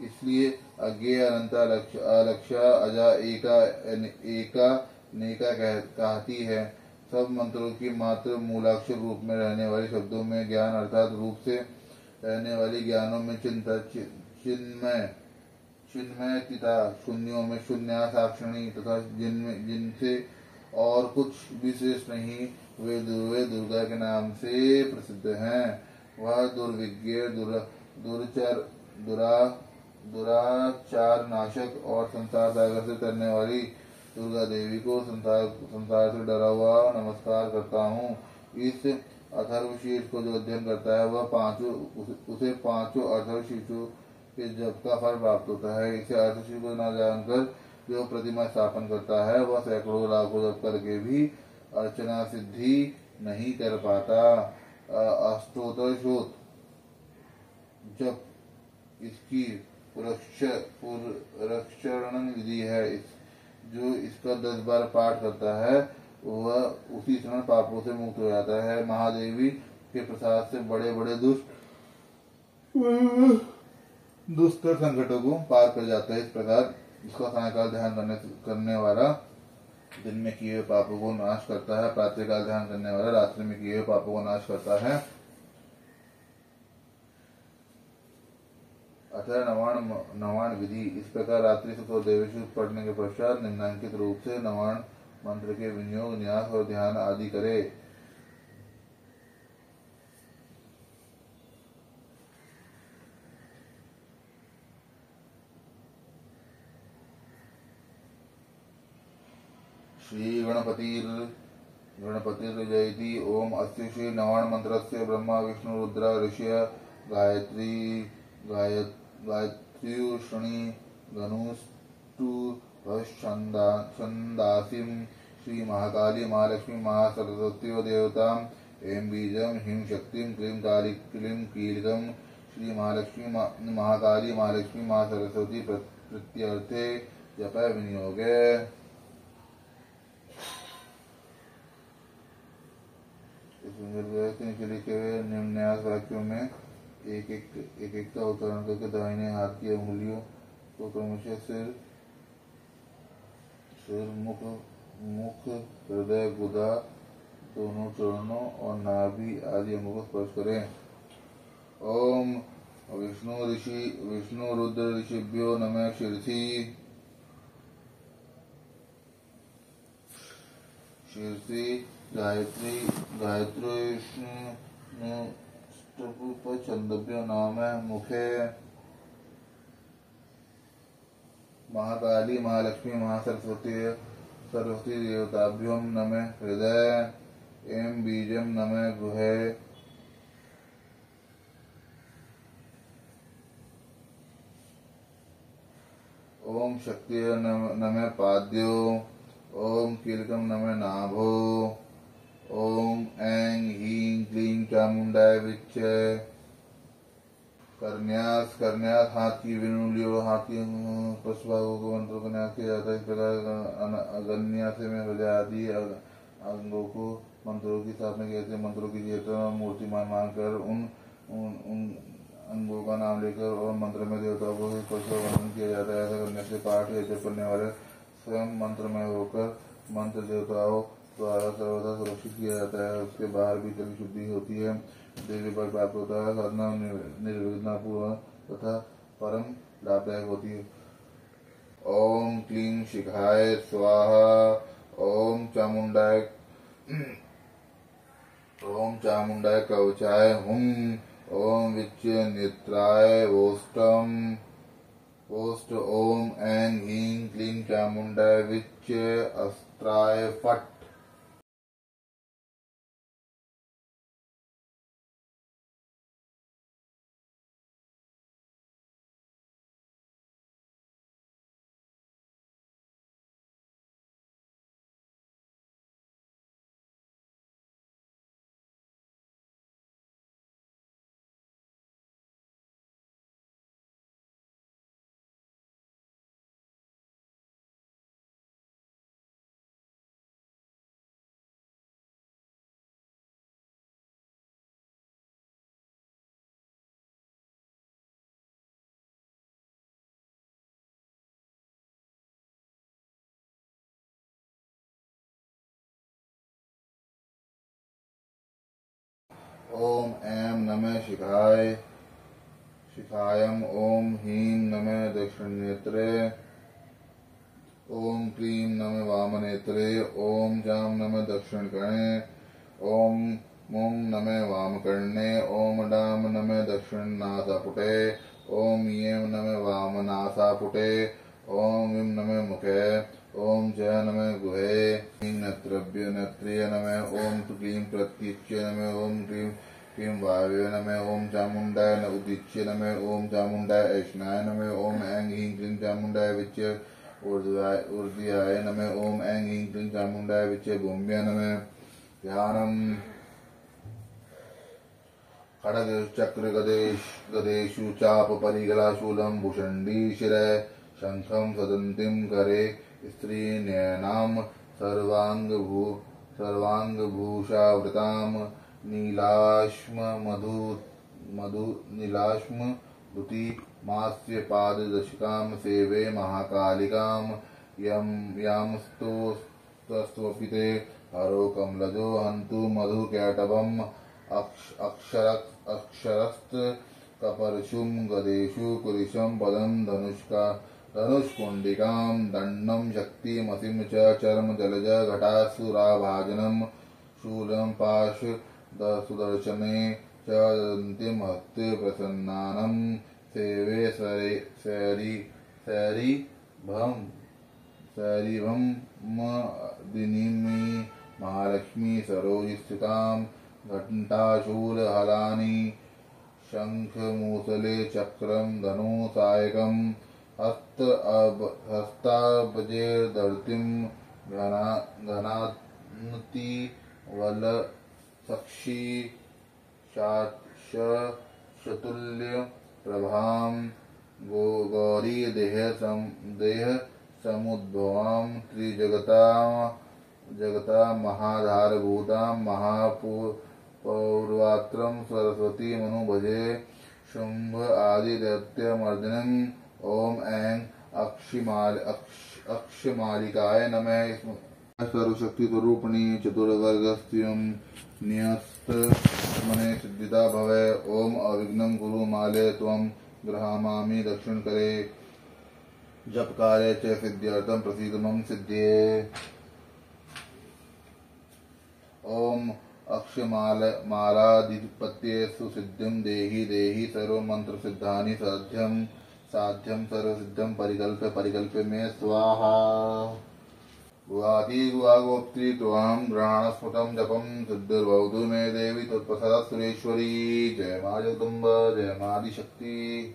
इसलिए अज्ञेय अनंता अलक्षा अजा एका नेका कहती है। सब मंत्रों की मात्र मूलाक्षर रूप में रहने वाले शब्दों में ज्ञान अर्थात रूप से रहने वाली ज्ञानों में चिन्मय तथा शून्यों में शून्यासाक्षिणी तथा जिनसे और कुछ विशेष नहीं वे दुर्गा के नाम से प्रसिद्ध हैं। वह दुर्विज्ञ दुराचार नाशक और संसार सागर से तरने वाली दुर्गा देवी को संसार से डरा हुआ नमस्कार करता हूँ। इस अथर्वशीर्ष को जो अध्ययन करता है वह उसे पांचों अथर्वशीर्षों के जप का फल प्राप्त होता है। इसे अर्थशीर्ष को न जानकर जो प्रतिमा स्थापन करता है वह सैकड़ों लाखों जप करके भी अर्चना सिद्धि नहीं कर पाता। अष्टोत्तर जब इसकी पुरस्चरण विधि है। जो इसका 10 बार पाठ करता है वह उसी क्षण पापों से मुक्त हो जाता है। महादेवी के प्रसाद से बड़े बड़े दुष्ट संकटों को पार कर जाता है। इस प्रकार इसका सायकाल ध्यान करने वाला दिन में किए हुए पापों को नाश करता है। प्रातःकाल ध्यान करने वाला रात्रि में किए हुए पापों को नाश करता है। अतः नवाण विधि। इस प्रकार रात्रि से देवेशु पढ़ने के पश्चात निम्नांकित रूप से नवाण मंत्र के विनियोग न्यास और ध्यान आदि करे। श्री गणपतिर्जयति। ओम अस्य श्री नवाण मंत्रस्य ब्रह्मा विष्णु रुद्र ऋषय गायत्र्युषणि धनुष्टु छंदासिं श्री महाकाली महालक्ष्मी महासरस्वती देवतां ऐं बीजं ह्रीं शक्तिं क्लीं काली क्लीं कीलकं श्री महालक्ष्मी महाकाली महालक्ष्मी माँ सरस्वती प्रत्यर्थे जप विनियोगे। नीचे लिखे हुए निम्नयास वाक्यों में एक एक का उच्चारण करके दाहिने हाथ की उंगलियों को क्रमशः सिर मुख हृदय गुदा दोनों चरणों और नाभि आदि अंगों को स्पर्श करें। ओम विष्णु रुद्र ऋषिभ्यो नमः शीर्षि गायत्री छंदभ्यो नाम मुखे। महाकाली महालक्ष्मी सरस्वती देवताभ्यो नमः हृदय एम बीजम नमः गुहे। ओम शक्ति नमः पाद्यो ओम कीलकम नमः नाभो ओम ऐं ह्रीं क्लीं चामुंडाय विच्चे। करन्यास हाथ की विनुलियों हाथ की पशुभागों को मंत्रों का न्यास किया जाता है। इस प्रकार अगन्यास में हृदय आदि अंगों को मंत्रों की स्थापना की जाती है। मंत्रों की चेतना मूर्तिमान मानकर उन अंगों का नाम लेकर और मंत्र में देवताओं को वंदन किया जाता है। ऐसा करने से पाठ या जप करने वाले स्वयं मंत्र में होकर मंत्र देवताओं द्वारा सर्वदा सुरक्षित किया जाता है। उसके बाहर भीतर की शुद्धि होती है, देवी बल प्राप्त होता है, साधना निर्विघ्नपूर्ण तथा परम लाभदायक होती है। ओम क्लीं शिखाय स्वाहा ओम चामुंडाय कवचाय हुम ओम विच्य नेत्राय ओष्ट ओम ऐं ह्रीं क्लीं चामुंडाय विच्य अस्त्राय फट्। ओम ऐं नमः शिखायम ओम ह्रीं नमः दक्षिणनेत्रे ओम क्लीं नमः वामनेत्रे ओम जां नमः दक्षिणकर्णे ओम मुं नमः वामकर्णे ओम डां नमः दक्षिणनासापुटे ओम यें नमः वामनासापुटे ओम वीं नमः मुखे ओम च नमः गुहे ह्रीं नेत्रभ्यो नेत्रिय नमः ओम क्लीं प्रतीच्य नमः ओम क्लीं वायवे नमः ओम चामुंडाय उदीच्य नमः ओम चामुंडाय ऐष्णाय नमः ओम ऐं ह्रीं क्लीं चामुंडाय विच्य ऊर्ध्याय नमः ओम ऐं ह्रीं क्लीं चामुंडाय विच्य भूम्याय नमः। ध्यानम् खड्ग चक्र गदेषु चाप परिगला शूलं भूषण्डी शिरे शंखं सदन्तीं करे स्त्री नयनां सर्वांगभूषावृतां नीलाश्म धुति मास्य पाददशिकां सेवे महाकालिकां यां स्तोस्त्वपिते हरो कमलजो हन्तु मधुकैटभम् अक्षरस्त कपर्शुं गदेषु कुलिशं पदं धनुष्कुण्डिकां दण्डं शक्तिमसिं च चर्म जलज घटासुराभाजनं शूलं सुदर्शने च दन्तीं हस्ते प्रसन्नानं सेवे सैरिभं दिनीमि महालक्ष्मी सरोजस्थितां घण्टाशूलहलानि शंखमूसले चक्रं धनु सायकं हस्ताब्जेर्धरतीं घनाति वलसक्षी चतुल्य प्रभां गौरी देह समुद्भवां जगता महाधारभूतां महापौर्वात्रं सरस्वती मनु भजे शुंभ आदि दैत्यमर्दिनीम्। ओम ऐं अक्षमालिकाय नमः। सर्वशक्ति स्वरूपिणी चतुर्वर्गस्त्वं न्यस्त मने सिद्धिदा भवे। ओम अविघ्नं कुरु माले त्वं गृहामामि दक्षिण करे जप कार्य च सिद्ध्यर्थं प्रसीद मम सिद्धये। ओम अक्षमालाधिपत्ये सुसिद्धिं देहि देहि सर्वमंत्र सिद्धानि साध्यं सर्वसिद्धं परिकल्प्य मे स्वाहा। गुहाति गुहागोप्त्री त्वां ग्रहाणस्फुटं जपं सिद्धिर्भवतु मे देवी त्वत्प्रसादात् सुरेश्वरी। जय मां जगदम्ब जय मां आदिशक्ति।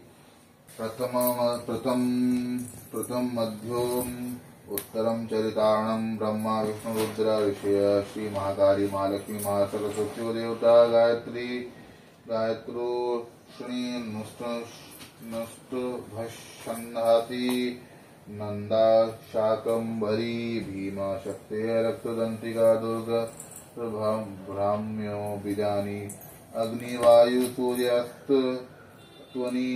प्रथम मध्योम उत्तरम चरितार्णम ब्रह्मा विष्णु रुद्र ऋषय श्री महाकाली महालक्ष्मी महासरस्वती देवता गायत्रोष्णी नुष्टुभषन्नहाति नंदा शाकंभरी भीमा शक्ति रक्तदंतिका दुर्गा ब्राह्म्यो बीजानि अग्निवायु सूर्यास्त त्वनि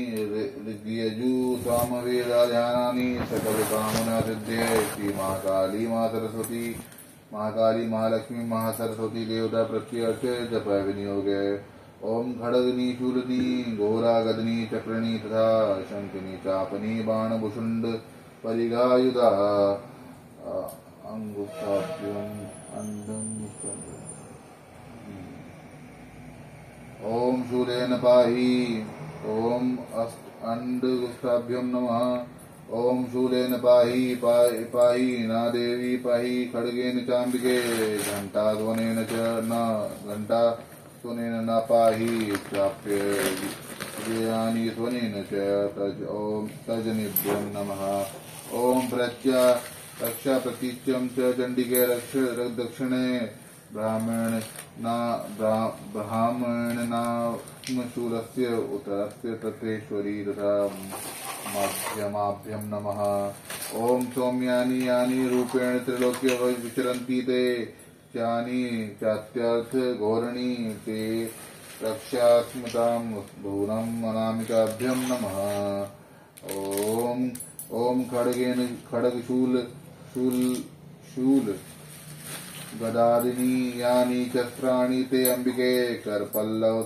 ऋग्यजु सामवेदा ध्यानानि सकल कामना सिद्धे। श्री महाकाली महासरस्वती महाकाली महालक्ष्मी महासरस्वती देवता प्रत्यर्थ जप विनियोगे। ओम खड्गनी शूलनी घोरा गदनी चक्रणी तथा शंखनी चापनी बाणभुषुंड परिगायुधा अंगुष्ठाभ्यम अंडम। ओम शूलेन पाहि। ओम अंडगुष्ठाभ्यम नमः। ओम शूलेन पाहि पाहि न देवी पाहि खड्गेन चाम्बिके घंटाध्वनेन च न घंटाध्वनेन न पाहि प्राप्य विजयानि ध्वनेन च ओम तजनिभ्यं नमः। ओम रक्षा प्रतीच्यं च चंडिके दक्षिणे ब्राह्मणनामशूलस्य उत्तरस्य तत्रेश्वरी तथा मध्यमाभ्यं नमः। ओम सौम्यानि यानि रूपेण त्रिलोक्य विचरन्ति ते चानि चात्यर्थ घोरणी ते रक्षास्मतां भुवनं अनामिकाभ्यं नमः। ओम खड्गशूल गदादिनी यानि शस्त्राणि ते अंबिके करपल्लव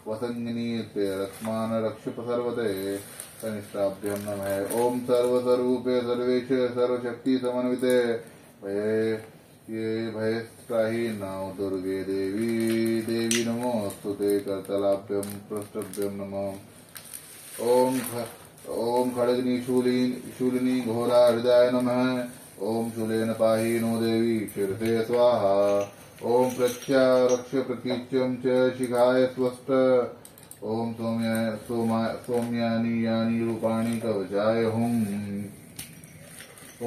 वसंगिनी ते रत्मान रक्षप सर्वते कनिष्ठाभ्यं नमः। ओम सर्वस्वरूपे सर्वेश सर्वशक्ति समन्विते ये भयस्त्राहि नौ दुर्गे देवी नमोस्तुते करतलाभ्यं पृष्ठभ्यं नमः। ओम खड्गनी शूलिनी घोरा हृदय नमः। ओम शूलेन पाहि नो देवी शीर्षे स्वाहा। ओम रक्ष प्रतीच्यं च शिखाय स्वस्त। ओम सौम्यानि यानि रूपाणि कवचाय हुम्।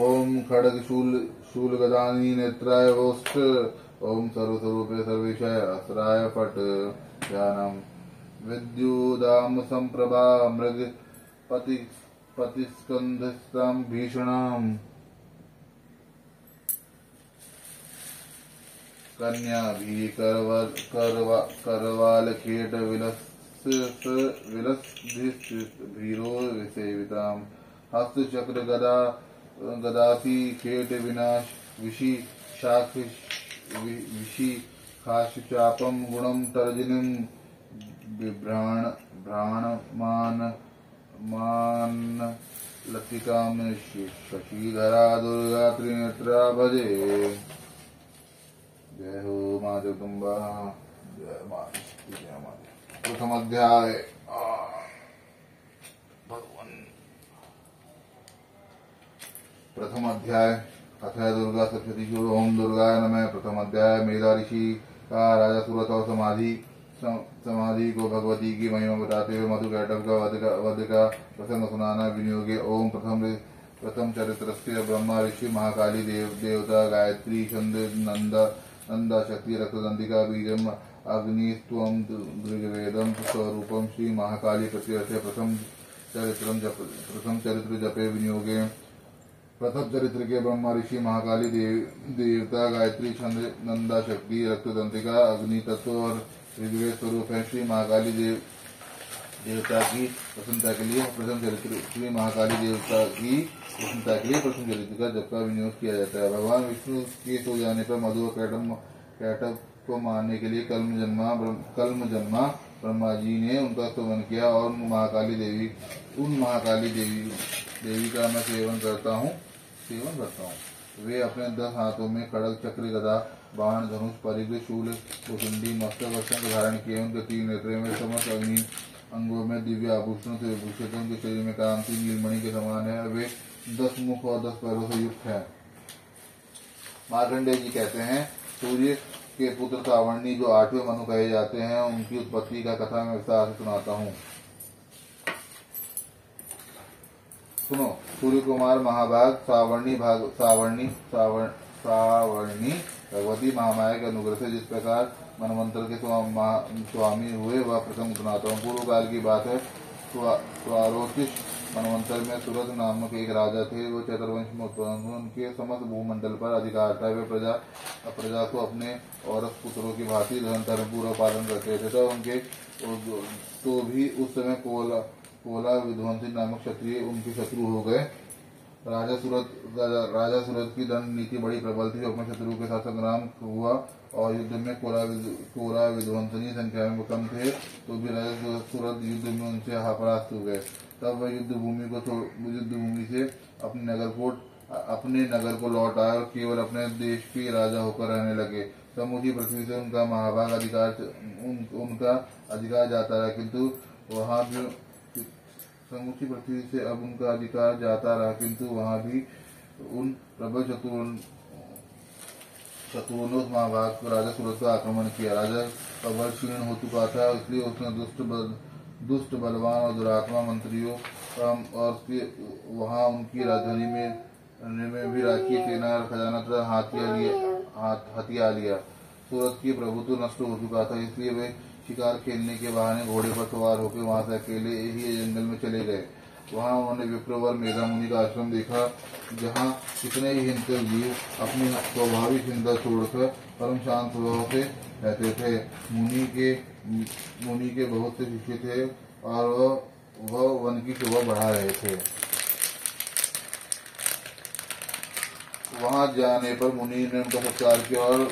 ओम खड्ग शूल गदानि नेत्राय वोष्ठ। ओम सर्वस्वरूपे सर्वेशाय अस्त्राय फट ध्यानम्। विद्युदाम संप्रभा मृग पतिस्कन्धस्तां भीषणाम्। कन्या भी करवाल खेट विलसभीरो सेविताम्। हस्त चक्र गदासी खेट विनाश विषि खाशचापं गुणं तर्जनीं भ्राणमान लतिकां शशिधरा दुर्गा त्रिनेत्रा भजे। जय हो मां जगदम्बा जय मां जय मां। प्रथम अध्याय अथय दुर्गा सप्तशती ओम दुर्गाय नमः। प्रथम अध्याय मेधा ऋषि का राजा सूरत और समाधि को भगवती की महिमा बताते हुए मधु कैटव का वध का प्रसंग सुनाना विनियोगे। ओम प्रथम चरित्रस्य ब्रह्मा ऋषि महाकाली देवता गायत्री छंद नंदा शक्ति रक्तदंतिका बीजम अग्निस्त्वं ऋग्वेदं स्वरूपं श्री महाकाली प्रत्यर्थे प्रथम चरित्र जपे विनियोगे। प्रथम चरित्र के ब्रह्मा ऋषि महाकाली देवता गायत्री छंद नंदा शक्ति रक्ततंत्रिका अग्नि तत्व और ऋग्वेद स्वरूप है। श्री महाकाली देवता की प्रसन्नता के लिए प्रथम चरित्र श्री महाकाली देवता की प्रसन्नता के लिए प्रथम चरित्र का जप का विनियोग किया जाता है। भगवान विष्णु के सो जाने पर मधु कैटभ को मारने के लिए कल्म जन्मा ब्रह्मा जी ने उनका स्तवन किया और उन महाकाली देवी का मैं सेवन करता हूँ। वे अपने 10 हाथों में खड़ग चक्र गदा बाण धनुष परिघ शूल भुसुंडी मस्तक और शंख धारण किए। उनके 3 नेत्रों में समस्त अग्नि अंगों में दिव्य आभूषणों से विभूषित। उनके शरीर में कांति नीलमणि के समान है। वे 10 मुख और 10 पैरों से युक्त है। मार्कंडेय जी कहते हैं, सूर्य के पुत्र सावर्णी जो 8वें मनु कहे जाते हैं, उनकी उत्पत्ति का कथा मैं विस्तार से सुनाता हूँ। सुनो। सूर्य कुमार महाभाग सावर्णी भगवती महामाया के अनुग्रह से जिस प्रकार मनवंतर के स्वामी हुए वह प्रसंग सुनाता हूँ। पूर्व काल की बात है। स्वारोचिष मनवंतर में सूरज नामक एक राजा थे। वो चतुर्वंश में उत्पन्न हुए। उनके समस्त भूमंडल पर अधिकार था। वे प्रजा को अपने और पुत्रों की भांति धर्म पूर्वक पालन करते थे। तो उनके तो भी उस समय कोला विध्वंसी नामक क्षत्रिय उनके शत्रु हो गए। राजा सूरत की दंड नीति बड़ी प्रबल थी। अपने शत्रु के साथ संग्राम हुआ और युद्ध में कोला विध्वंसनी संख्या में कम थे, तो भी राजा सूरत युद्ध में उनसे परास्त हो गए। तब वह युद्ध भूमि से अपने नगर को लौट आए और केवल अपने देश के राजा होकर रहने लगे। समूची पृथ्वी से उनका महाभाग अधिकार जाता रहा, किंतु वहां भी समूची पृथ्वी से अब उनका अधिकार जाता रहा, किंतु वहां भी उन प्रबल शत्रुओं ने उस महाभाग को राजा सूरत का आक्रमण किया। राजा का बल क्षीण हो चुका था, इसलिए उसने दुष्ट बलवान और दुरात्मा मंत्रियों और वहां उनकी राजधानी में भी राजकीय सेना और खजाना तथा हथिया लिया। सूरत की प्रभुत्व नष्ट हो चुका था, इसलिए वे शिकार खेलने के बहाने घोड़े पर सवार होकर वहां से अकेले ही जंगल में चले गए। वहां उन्होंने विप्रवर मेधा मुनि का आश्रम देखा, जहां कितने ही हिंसक जीव अपनी स्वाभाविक हिंसा छोड़कर परम शांत स्वभाव से रहते थे। मुनि के बहुत से शिष्य थे और वह वन की शोभा बढ़ा रहे थे। वहां जाने पर मुनि ने उनका सत्कार किया और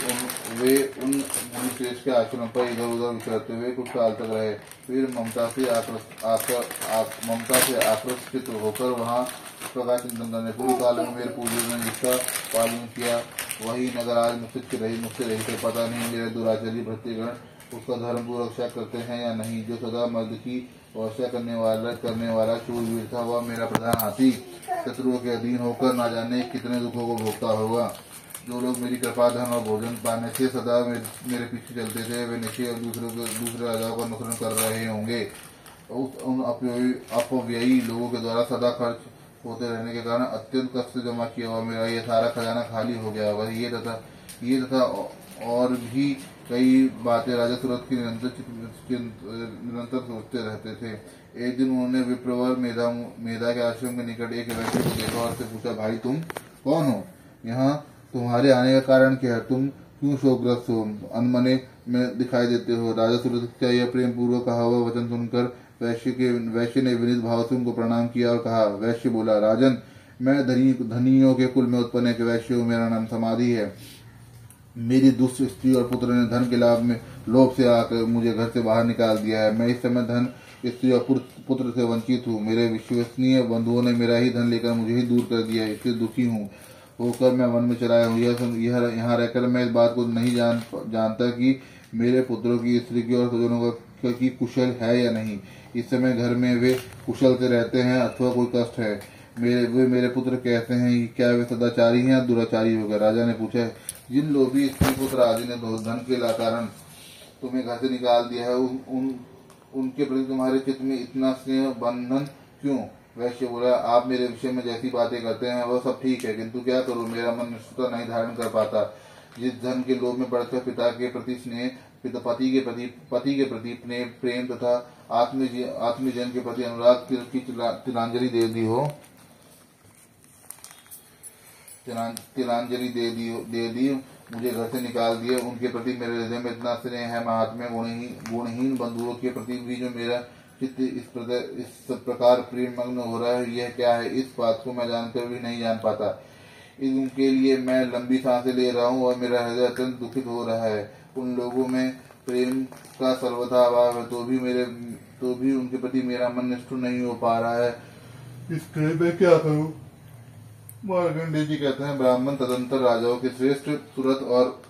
वे उन मुनि श्रेष्ठ के आश्रम पर इधर उधर विचरते हुए कुछ काल तक रहे। फिर ममता से आकर्षित होकर वहां प्रकाश चिंतन करने पूरी काल में मेरे पूर्वज ने जिसका पालन किया वही नगर आज मुझसे रही थे। पता नहीं मेरे दुराचारी भृत्यगण उसका धर्म पूर्वक रक्षा करते हैं या नहीं। जो सदा मर्द की वर्षा करने वाला शूरवीर था, वह मेरा प्रधान हाथी शत्रुओं के अधीन होकर न जाने कितने दुखों को भोगता होगा। जो लोग मेरी कृपा धन और भोजन पाने से सदा मेरे पीछे चलते थे, वे निश्चय दूसरे राजाओं का अनुसरण कर रहे होंगे। उन अपव्ययी लोगों के द्वारा सदा खर्च होते रहने के कारण अत्यंत कष्ट जमा किया हुआ मेरा ये सारा खजाना खाली हो गया होगा। ये तथा और भी कई बातें राजा सूरत की निरंतर सोचते रहते थे। एक दिन उन्होंने विप्रवर मेधा के आश्रम के निकट एक व्यक्ति को देखा और से पूछा, भाई तुम कौन हो? यहाँ तुम्हारे आने का कारण क्या है? तुम क्यों शोकग्रस्त हो? अनमने में दिखाई देते हो। राजा सूरत का यह प्रेम पूर्वक कहा हुआ वचन सुनकर वैश्य ने विनीत भाव से उनको प्रणाम किया और कहा। वैश्य बोला, राजन, मैं धनियों के कुल में उत्पन्न एक वैश्य हूँ। मेरा नाम समाधि है। मेरी दुष्ट स्त्री और पुत्र ने धन के लोभ से आकर मुझे घर से बाहर निकाल दिया है। मैं इस समय धन, स्त्री और पुत्र से वंचित हूँ। मेरे विश्वसनीय बंधुओं ने मेरा ही धन लेकर मुझे ही दूर कर दिया है, इसलिए दुखी हूँ होकर मैं वन में चला हूँ। यहाँ रहकर मैं इस बात को नहीं जानता कि मेरे पुत्रों की, स्त्री की और स्वजनों की कुशल है या नहीं। इस समय घर में वे कुशल से रहते हैं अथवा कोई कष्ट है। मेरे पुत्र कहते हैं कि क्या वे सदाचारी हैं या दुराचारी हो गए? राजा ने पूछा, जिन लोभी स्त्री पुत्र आदि ने धन के कारण तुम्हें घर से निकाल दिया है, उनके प्रति तुम्हारे चित्त में इतना स्नेह बंधन क्यों? वैश्य बोला, आप मेरे विषय में जैसी बातें करते हैं वह सब ठीक है, किंतु क्या करूं, मेरा मन निष्ठुरता नहीं धारण कर पाता। जिस धन के लोभ में पड़कर पिता के प्रति स्नेह पिता पति के प्रति प्रेम तथा आत्मजन के प्रति अनुराग की तिलांजलि दे दी, मुझे घर से निकाल दिए। उनके प्रति मेरे हृदय में इतना स्नेह है, महात्म्य गुणहीन बंधुओं के प्रति भी जो मेरा चित्त इस प्रकार प्रेममग्न हो रहा है, यह क्या है? इस बात को मैं जानकर भी नहीं जान पाता। इनके लिए मैं लंबी सांसें ले रहा हूँ और मेरा हृदय अत्यंत दुखित हो रहा है। उन लोगों में प्रेम का सर्वथा अभाव है, तो भी उनके प्रति मेरा मन निष्ठुर नहीं हो पा रहा है। इसके मैं क्या करूँ? मार्कंडेय जी कहते हैं, ब्राह्मण तदंतर राजाओं के श्रेष्ठ सुरत और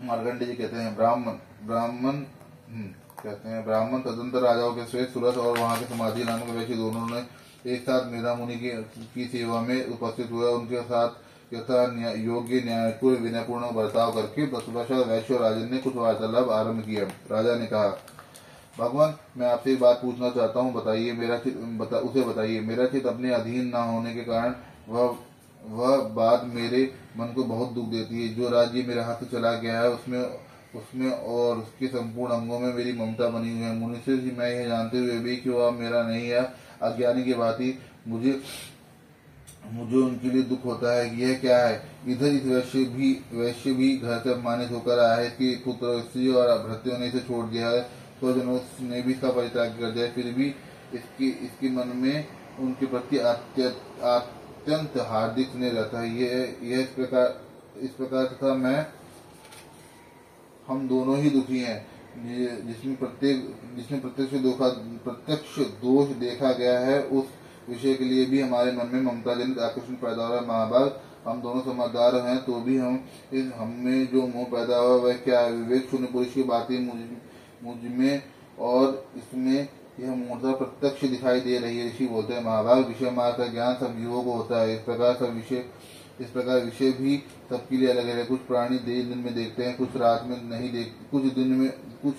मार्कंडेय जी कहते हैं ब्राह्मण तदंतर राजाओं के श्रेष्ठ सुरत और वहां के समाधि नामक वैश्य दोनों ने एक साथ मेधा मुनि की सेवा में उपस्थित हुए। उनके साथ यथा योग्य न्यायपूर्ण विनयपूर्ण बर्ताव करके वैश्य और राजन ने कुछ वार्तालाप आरंभ किया। राजा ने कहा, भगवान, मैं आपसे एक बात पूछना चाहता हूँ, बताइए। मेरा चित्त अपने अधीन न होने के कारण वह बात मेरे मन को बहुत दुख देती है। जो राज्य मेरे हाथ से चला गया है उसमें और उसके संपूर्ण अंगों में मेरी ममता बनी हुई है। मुनिश्रेष्ठ जी, मैं यह जानते हुए भी कि वह मेरा नहीं है, अज्ञानी की भांति मुझे उनके लिए दुख होता है कि यह क्या है? इधर इस वैश्य भी घर से अपमानित होकर आया है। इसके पुत्र स्त्री और भृत्यों ने इसे छोड़ दिया है, स्वजनों ने भी इसका परित्याग कर दिया, फिर भी इसके मन में उनके प्रति अत्यंत हार्दिक स्नेह रहता है। यह इस प्रकार तथा हम दोनों ही दुखी हैं। जिसमें प्रत्यक्ष दोष देखा गया है, उस विषय के लिए भी हमारे मन में ममता जनित आकर्षण पैदा हो रहा है। महाभाग, हम दोनों समझदार हैं तो भी हमें जो मोह पैदा हुआ वह क्या है? विवेक शून्य पुरुष की बातें मुझ में और इसमें यह मूर्ता प्रत्यक्ष दिखाई दे रही है। ऋषि बोलते हैं, महाभाग, विषय मार्ग का ज्ञान सब जीवों को होता है। इस प्रकार विषय भी सबके लिए अलग है। कुछ प्राणी दिन में देखते हैं, कुछ रात में नहीं देखते, कुछ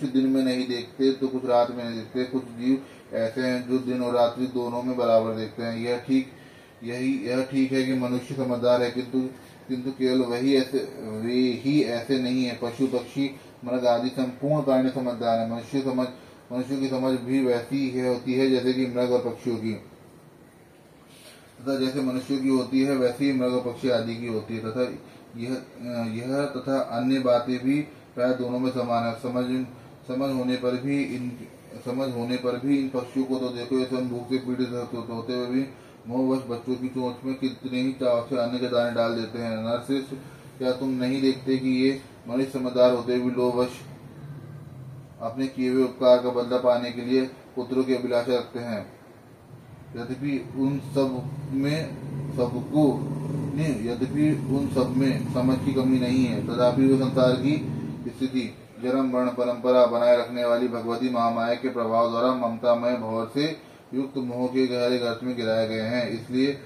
दिन में नहीं देखते तो कुछ रात में नहीं देखते। कुछ जीव ऐसे हैं जो दिन और रात्रि दोनों में बराबर देखते हैं। यह ठीक है कि मनुष्य समझदार है, किंतु केवल वे ही ऐसे नहीं है। पशु पक्षी मृग आदि संपूर्ण प्राणी समझदार है। मनुष्य की समझ भी वैसी ही होती है जैसे कि मृग और पक्षियों की, तथा जैसे मनुष्यों की होती है वैसे ही मृग और पक्षी आदि की होती है। तथा यह तथा अन्य बातें भी प्राय दोनों में समान है। समझ होने पर भी इन पक्षियों को तो देखो, ये भूख से पीड़ित होते हुए भी मोहवश बच्चों की चोंच में कितने ही चाव से अन्न के दाने डाल देते हैं। नरश्रेष्ठ, क्या तुम नहीं देखते कि ये मनुष्य समझदार होते हुए लोभवश अपने किए हुए उपकार का बदला पाने के लिए पुत्रों की अभिलाषा रखते हैं? यद्यपि उन सब में समझ की कमी नहीं है, तथापि वे संसार की स्थिति, जन्म वर्ण परंपरा बनाए रखने वाली भगवती महामाया के प्रभाव द्वारा ममतामय भौर से युक्त मोह के गहरे गर्त में गिराए गए हैं। इसलिए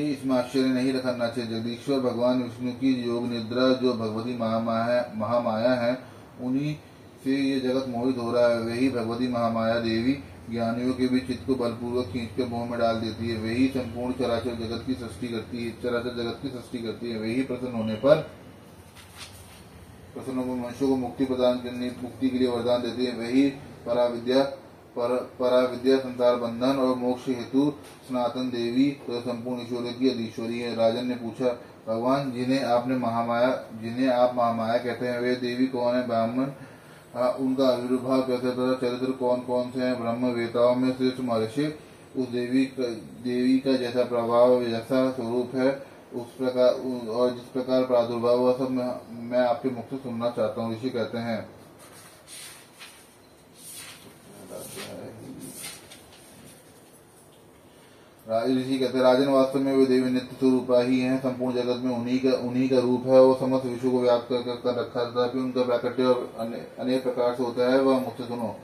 इसमें आश्चर्य नहीं रखना चाहिए। जगदीश्वर भगवान विष्णु की योग निद्रा जो भगवती महामाया है, उन्हीं से ये जगत मोहित हो रहा है। वही भगवती महामाया देवी ज्ञानियों के भी चित्त को बलपूर्वक खींचकर मोह में डाल देती है। वही संपूर्ण चराचर जगत की सृष्टि करती है। वही प्रसन्न होकर मनुष्यों को मुक्ति के लिए वरदान देती है। वही पराविद्या संसार बंधन और मोक्ष हेतु सनातन देवी तो संपूर्ण ईश्वरों की अधीश्वरी है। राजन ने पूछा, भगवान, जिन्हें आप महामाया कहते हैं, वे देवी कौन है? ब्राह्मण, उनका आविर्भाव कैसे तथा चरित्र कौन कौन से हैं? ब्रह्म वेताओं में श्रेष्ठ महर्षि उस देवी का जैसा प्रभाव, जैसा स्वरूप है, उस प्रकार और जिस प्रकार प्रादुर्भाव हुआ, सब मैं आपके मुख से सुनना चाहता हूँ। ऋषि कहते हैं, राजन, वास्तव में वे देवी नित्य स्वरूपा ही हैं। संपूर्ण जगत में उन्हीं का रूप है। वो समस्त विश्व को व्याप्त कर रखा है, तथापि उनका प्राकट्य अनेक प्रकार से होता है। वह मुझसे सुनो।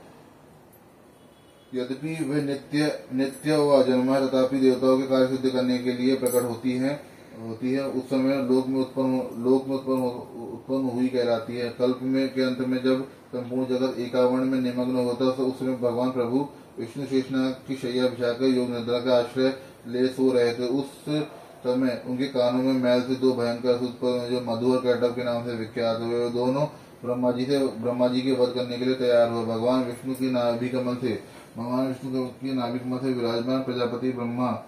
यद्यपि वे नित्य व अजन्मा है, तथापि देवताओं के कार्य सिद्ध करने के लिए प्रकट होती है। उस समय लोक में उत्पन्न हुई कहलाती है। कल्प के अंत में जब संपूर्ण जगत एकावर्ण में निमग्न होता है, उस समय भगवान प्रभु विष्णु शेषनाग की शैया बिछाकर योग निद्रा का आश्रय ले सो रहे थे। उस समय उनके कानों में मैल से दो भयंकर जो मधु और कैटव के नाम से विख्यात हुए, दोनों ब्रह्मा जी के वध करने के लिए तैयार हुआ। भगवान विष्णु की नाभि कमल से विराजमान प्रजापति ब्रह्मा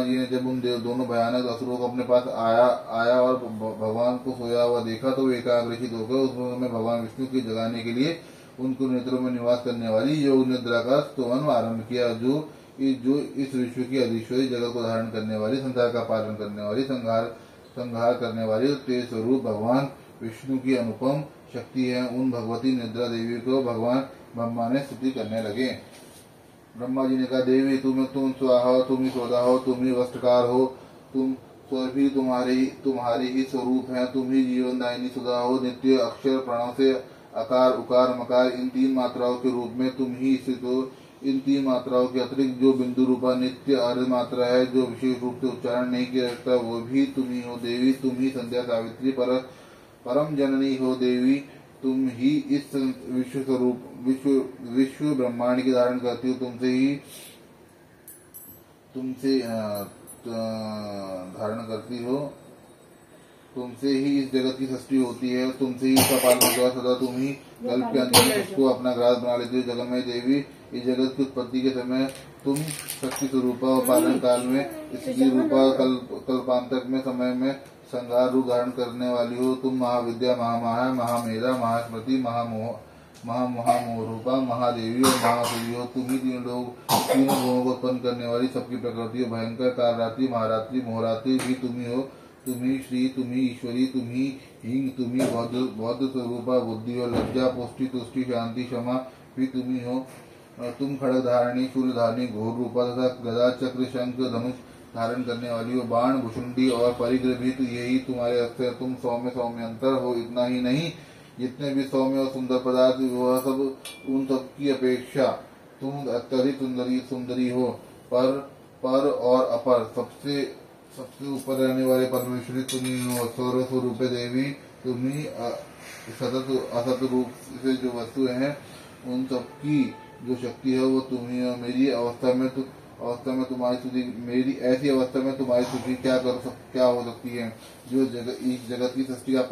जी ने जब उन दोनों भयानक असुरों को अपने पास आया और भगवान को सोया हुआ देखा तो वे एकाग्रचित होकर उस समय भगवान विष्णु की जगाने के लिए उनको नेत्रों में निवास करने वाली योग निद्रा का स्तोमन आरंभ किया, जो इस विश्व की अधीश्वरी जगत को धारण करने वाली, संसार का पालन करने वाली, संहार करने वाली तेज स्वरूप भगवान विष्णु की अनुपम शक्ति है। उन भगवती निद्रा देवी को भगवान ब्रह्मा ने स्तुति करने लगे। ब्रह्मा जी ने कहा, देवी तुम स्वाहा हो, तुम ही स्वधा हो, तुम ही वस्त्रकार हो, तुम स्वभी तुम्हारी ही स्वरूप है, तुम ही जीवन दायिनी सुधा हो। नित्य अक्षर प्रणव से अकार उकार मकार इन तीन मात्राओं के रूप में तुम ही स्थित हो। इन तीन मात्राओं के अतिरिक्त जो बिंदु रूपा नित्य अर्ध मात्रा है, जो विशेष रूप से उच्चारण नहीं किया जाता, वो भी तुम ही हो। देवी तुम ही संध्या सावित्री परम जननी हो। देवी तुम ही इस विश्व स्वरूप विश्व ब्रह्मांड की धारण करती हो। तुमसे धारण करती हो, तुमसे ही इस जगत की सृष्टि होती है, तुमसे ही इसका पालन होता है। सदा तुम ही कल्प के अंत में उसको अपना ग्रास बना लेती हो। जगन्मय देवी, इस जगत की उत्पत्ति के समय तुम शक्ति स्वरूपा और पालन काल में स्थिति रूपा, कल्पांतक में समय में संहार रूप धारण करने वाली हो। तुम महाविद्या, महामाया, महामेधा, महास्मृति, महामोहरूपा, महादेवी और महासूरी हो। तुम ही तीनों भुवों को उत्पन्न करने वाली, सबकी प्रकृति हो। भयंकर कालरात्रि, महारात्रि, मोहरात्रि भी तुम ही हो। तुम ही श्री, तुम ही ईश्वरी, तुम ही हिंग, तुम ही बौद्ध स्वरूपा, बुद्धि और लज्जा, पुष्टि, तुष्टि, शांति, क्षमा भी तुम ही हो। तुम खड़ग धारणी, शूल धारणी, घोर रूपा तथा गदा, चक्र, शंख, धनुष धारण करने वाली हो। बाण, भुषुंडी और परिग्रह भी तो यही तुम्हारे अक्षर। तुम सौम्य अंतर हो। इतना ही नहीं, जितने भी सौम्य और सुंदर पदार्थ वह सब उन सब की अपेक्षा तुम अत्यधिक सुंदरी हो। पर और अपर सबसे ऊपर रहने वाले परमेश्वरी तुम ही हो। स्वरूप देवी तुम ही असत रूप से जो वस्तु है उन सब की जो शक्ति है वो तुम ही हो। मेरी अवस्था में तुम्हारी स्तुति, मेरी ऐसी अवस्था में तुम्हारी स्तुति क्या हो सकती है। जो इस जगत की सृष्टि और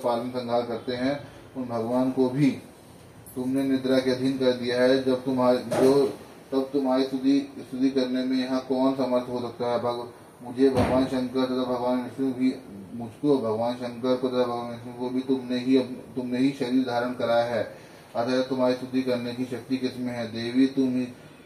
पालन संहार करते हैं, उन भगवान को भी तुमने निद्रा के अधीन कर दिया है। तब तुम्हारी स्तुति करने में यहाँ कौन समर्थ हो सकता है। मुझे भगवान शंकर तथा भगवान विष्णु भी मुझको भगवान शंकर को तथा भगवान विष्णु को भी तुमने ही शरीर धारण कराया है। अतः तुम्हारी स्तुति करने की शक्ति किसमें है। देवी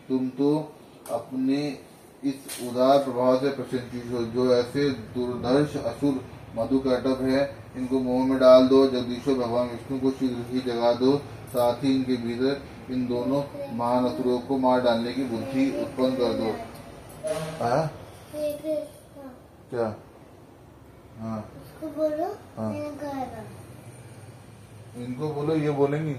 तुम तो अपने इस उदार प्रभाव से प्रशंसित हो। जो ऐसे दुर्धर्ष असुर मधुकैटभ है, इनको मुंह में डाल दो। जगदीश्वर भगवान विष्णु को शीघ्र ही जगा दो। साथ ही इनके भीतर इन दोनों महान असुरों को मार डालने की बुद्धि उत्पन्न कर दो। क्या? हाँ, इसको बोलो। हाँ, इनको बोलो, ये बोलेंगी।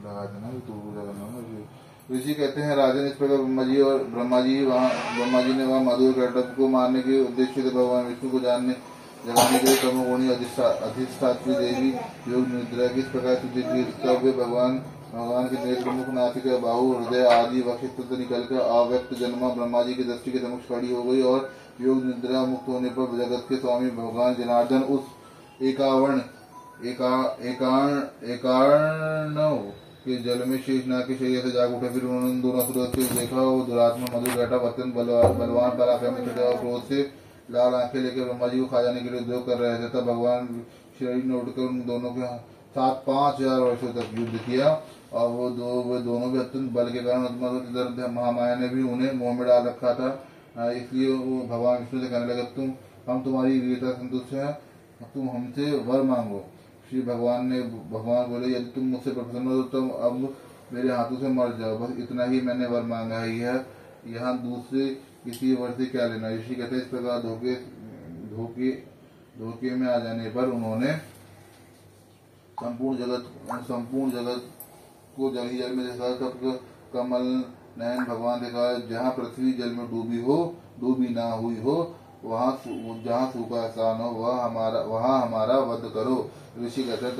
लगा देना तो ऋषि कहते हैं, राजन इस प्रकार ब्रह्मा जी ने वहाँ मधु कैटभ को मारने के उद्देश्य से भगवान विष्णु को जगाने के लिए तमोगुणी अधिष्ठात्री देवी योग निद्रा की इस प्रकार स्तुति की। तब वे भगवान के नेत्र, मुख, नासिका, बाहु, हृदय आदि वक्षस्थल से निकलकर अव्यक्त जन्मा ब्रह्मा जी की दृष्टि के समक्ष खड़ी हो गई। और योग निद्रा मुक्त होने पर जगत के स्वामी भगवान जनार्दन उस एकार्णव के जल में शेषनाग के शरीर से जाग उठे। फिर उन्होंने दोनों असुरों से देखा। वो दुरात्मा मधु कैटभ अत्यंत बलवान पराक्रमी तथा क्रोध से लाल आंखें लेकर ब्रह्मा जी को खा जाने के लिए उद्योग कर रहे थे। तब भगवान शरीर ने उठकर उन दोनों के साथ 5000 वर्षों तक युद्ध किया। और वो दोनों भी अत्यंत बल के कारण महामाया ने भी उन्हें मुंह में डाल रखा था। इसलिए वो भगवान विष्णु से कहने लगे, हम तुम्हारी वीरता संतुष्ट हैं, तुम हमसे वर मांगो। श्री भगवान बोले, यदि तुम मुझसे प्रसन्न हो तो तुम अब मेरे हाथों से मर जाओ। बस इतना ही मैंने वर मांगा है। यह यहाँ दूसरे किसी वर से क्या लेना। ऋषि कहते इस प्रकार धोखे में आ जाने पर उन्होंने संपूर्ण जगत को जल ही जल में देखा। तब कमल नयन भगवान देखा, जहाँ पृथ्वी जल में डूबी ना हुई हो, जहाँ सूखा स्थान हो, वहाँ हमारा वध करो। ऋषि कहते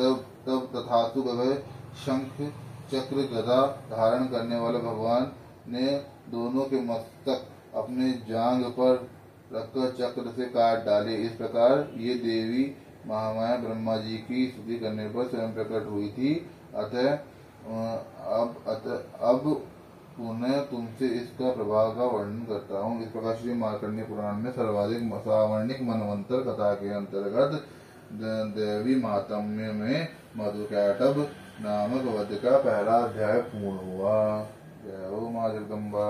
तब तथास्तु कहे। शंख चक्र गदा धारण करने वाले भगवान ने दोनों के मस्तक अपने जांग पर रखकर चक्र से काट डाले। इस प्रकार ये देवी महामाया ब्रह्मा जी की स्तुति करने पर स्वयं प्रकट हुई थी। अतः अब पुनः तुमसे इसका प्रभाव का वर्णन करता हूँ। इस प्रकार श्री मार्कंडेय पुराण में सर्वाधिक सावर्णिक मनवंतर कथा के अंतर्गत देवी महात्म्य में मधुकैटभ नामक वध का पहला अध्याय पूर्ण हुआ। जय हो माँ जगदम्बा।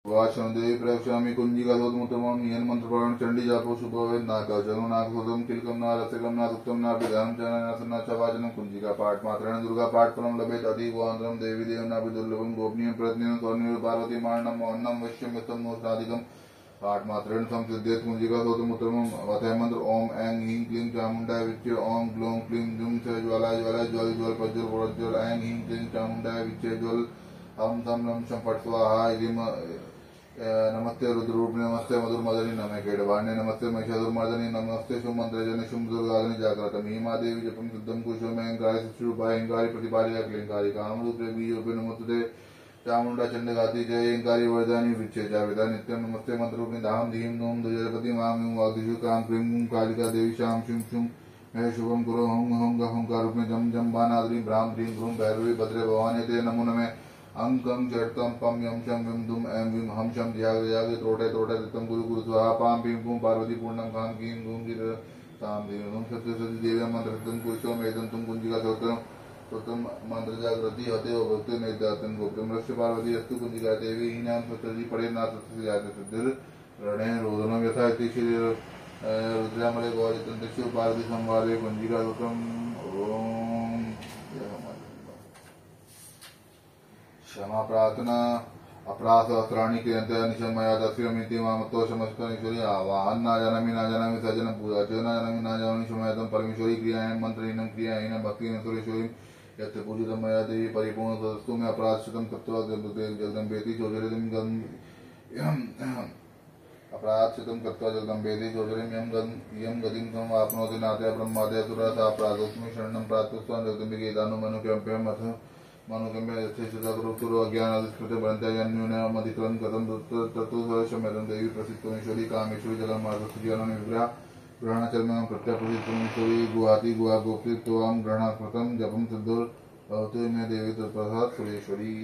वाचनदेवी प्रयोक्षामि कुंजिका सोदमुत्तमं येन मंत्रपुराण चंडी जापो शुभवेद नाकवचनं नाकसोदं किलकं नारसिकं नासुक्तं नाभिधानं च नासनं च वाचनं कुंजिका पाठ मात्रेण दुर्गा पाठ फलं लभेत अतीवान्तरं देवी देवनाभिदुर्लभं गोपनीयं प्रज्ञं स्वर्णीय पार्वती मारणं मौन्नं वैश्यं यत्तं मोक्षादिकं पाठ मात्रेण संसिद्ध्येत् कुंजिका सोदमुत्तमं अथः मंत्र ओम ऐं ह्रीं क्लीं चामुण्डाय विच्चे ओम ग्लौं क्लीं जुं च ज्वालाय ज्वालाय ज्वल ज्वल प्रज्वल प्रज्वल ऐं ह्रीं क्लीं चामुण्डाय विच्चे ज्वल हम तं लं शं फट् स्वाहा इति नमस्ते रुद्ररूपिणे नमस्ते मधुरमदनी नमे केडवाण्ये नमस्ते महिषासुरमर्दिनी नमस्ते शुभमंत्रजने शुभदुर्गाग्नि जागृतम् हीमादेवी जपं सिद्धं कुशो में अहंकारि सुश्रूपाय अहंकारि प्रतिपालय क्लींकारी कामरूपे बीजरूपे नमोस्तुते चामुण्डा चण्डघाती जय अहंकारि वरदानि विच्चे जावेदा नित्यं नमस्ते मंत्ररूपिणी धाम धीम नोम दुजलपति मां ह्यूं वाग्दिशु काम क्लीं हूं कालिका देवी शाम शुं शुं मैं शुभम कुरु हूं हूं गहंकार रूपिणी जम जम बानाद्री ब्राह्म ह्रीं ह्रूं भैरवी भद्रे भवानी ते नमो नमे अंकं चरतं पम यम शं विम दुम ऐं विम हम शं ध्याग ध्याग त्रोटे त्रोटे दित्तं गुरु गुरु स्वाहा पां पीं पूं पार्वती पूर्णं खां कीं गूं गिर तां देव ओम सत्य सत्य देव्यां मंत्रतं पुरुषो मेदं तुम कुंजिका सोत्रं सोत्रं मंत्र जागृति हते ओ भक्ति नेदातं गोप्तं रस्य पार्वती अस्तु कुंजिका देवी हीनां सत्यजी पड़े ना सत्य जाते सिद्धिर रणेन रोदनं यथा इति श्री रुद्रामले गौरी तंत्रशु पार्वती संवादे कुंजिका सोत्रं ओम क्षमा प्रार्थना अपराध सहस्राणि क्रियन्ते निशमया तस्यमिति मामत्वशमस्करीश्वरी आवाहन न जानामि सजन पूजा च न जानामि शमयतं परमेश्वरी क्रियायां मंत्रहीनं क्रियाहीनं भक्तिहीनं सुरेश्वरीं यत्र पूजितं मया देवी परिपूर्ण तदस्तु मे अपराधशतं कृत्वा जगदम्बेति चोचरितं अपराधशतं कृत्वा जगदम्बेति चोचरिं यं गतिं समाप्नोति नाथया ब्रह्मादय सुरता अपराधोऽस्मि शरणं प्रार्थस्वान् जगदम्बिके दानुमनुकम्प्यम् अथ मनुकम्य यथेच्छुरुक्तुरो अज्ञानादिस्मृते भ्रन्त्यान्यूनमधिकृतं कथं तत्तु स्वशम्यतं देवी प्रसिद्धमेश्वरी कामेश्वरी जगन्मार्गसुजीवनं विग्रह ग्रहणचर्मं प्रत्यप्रसिद्धमेश्वरी गुहाति गुहा गोप्ति त्वां ग्रहणकृतं जपं सिद्धो भवतु मे देवी तत्प्रसाद सुरेश्वरी।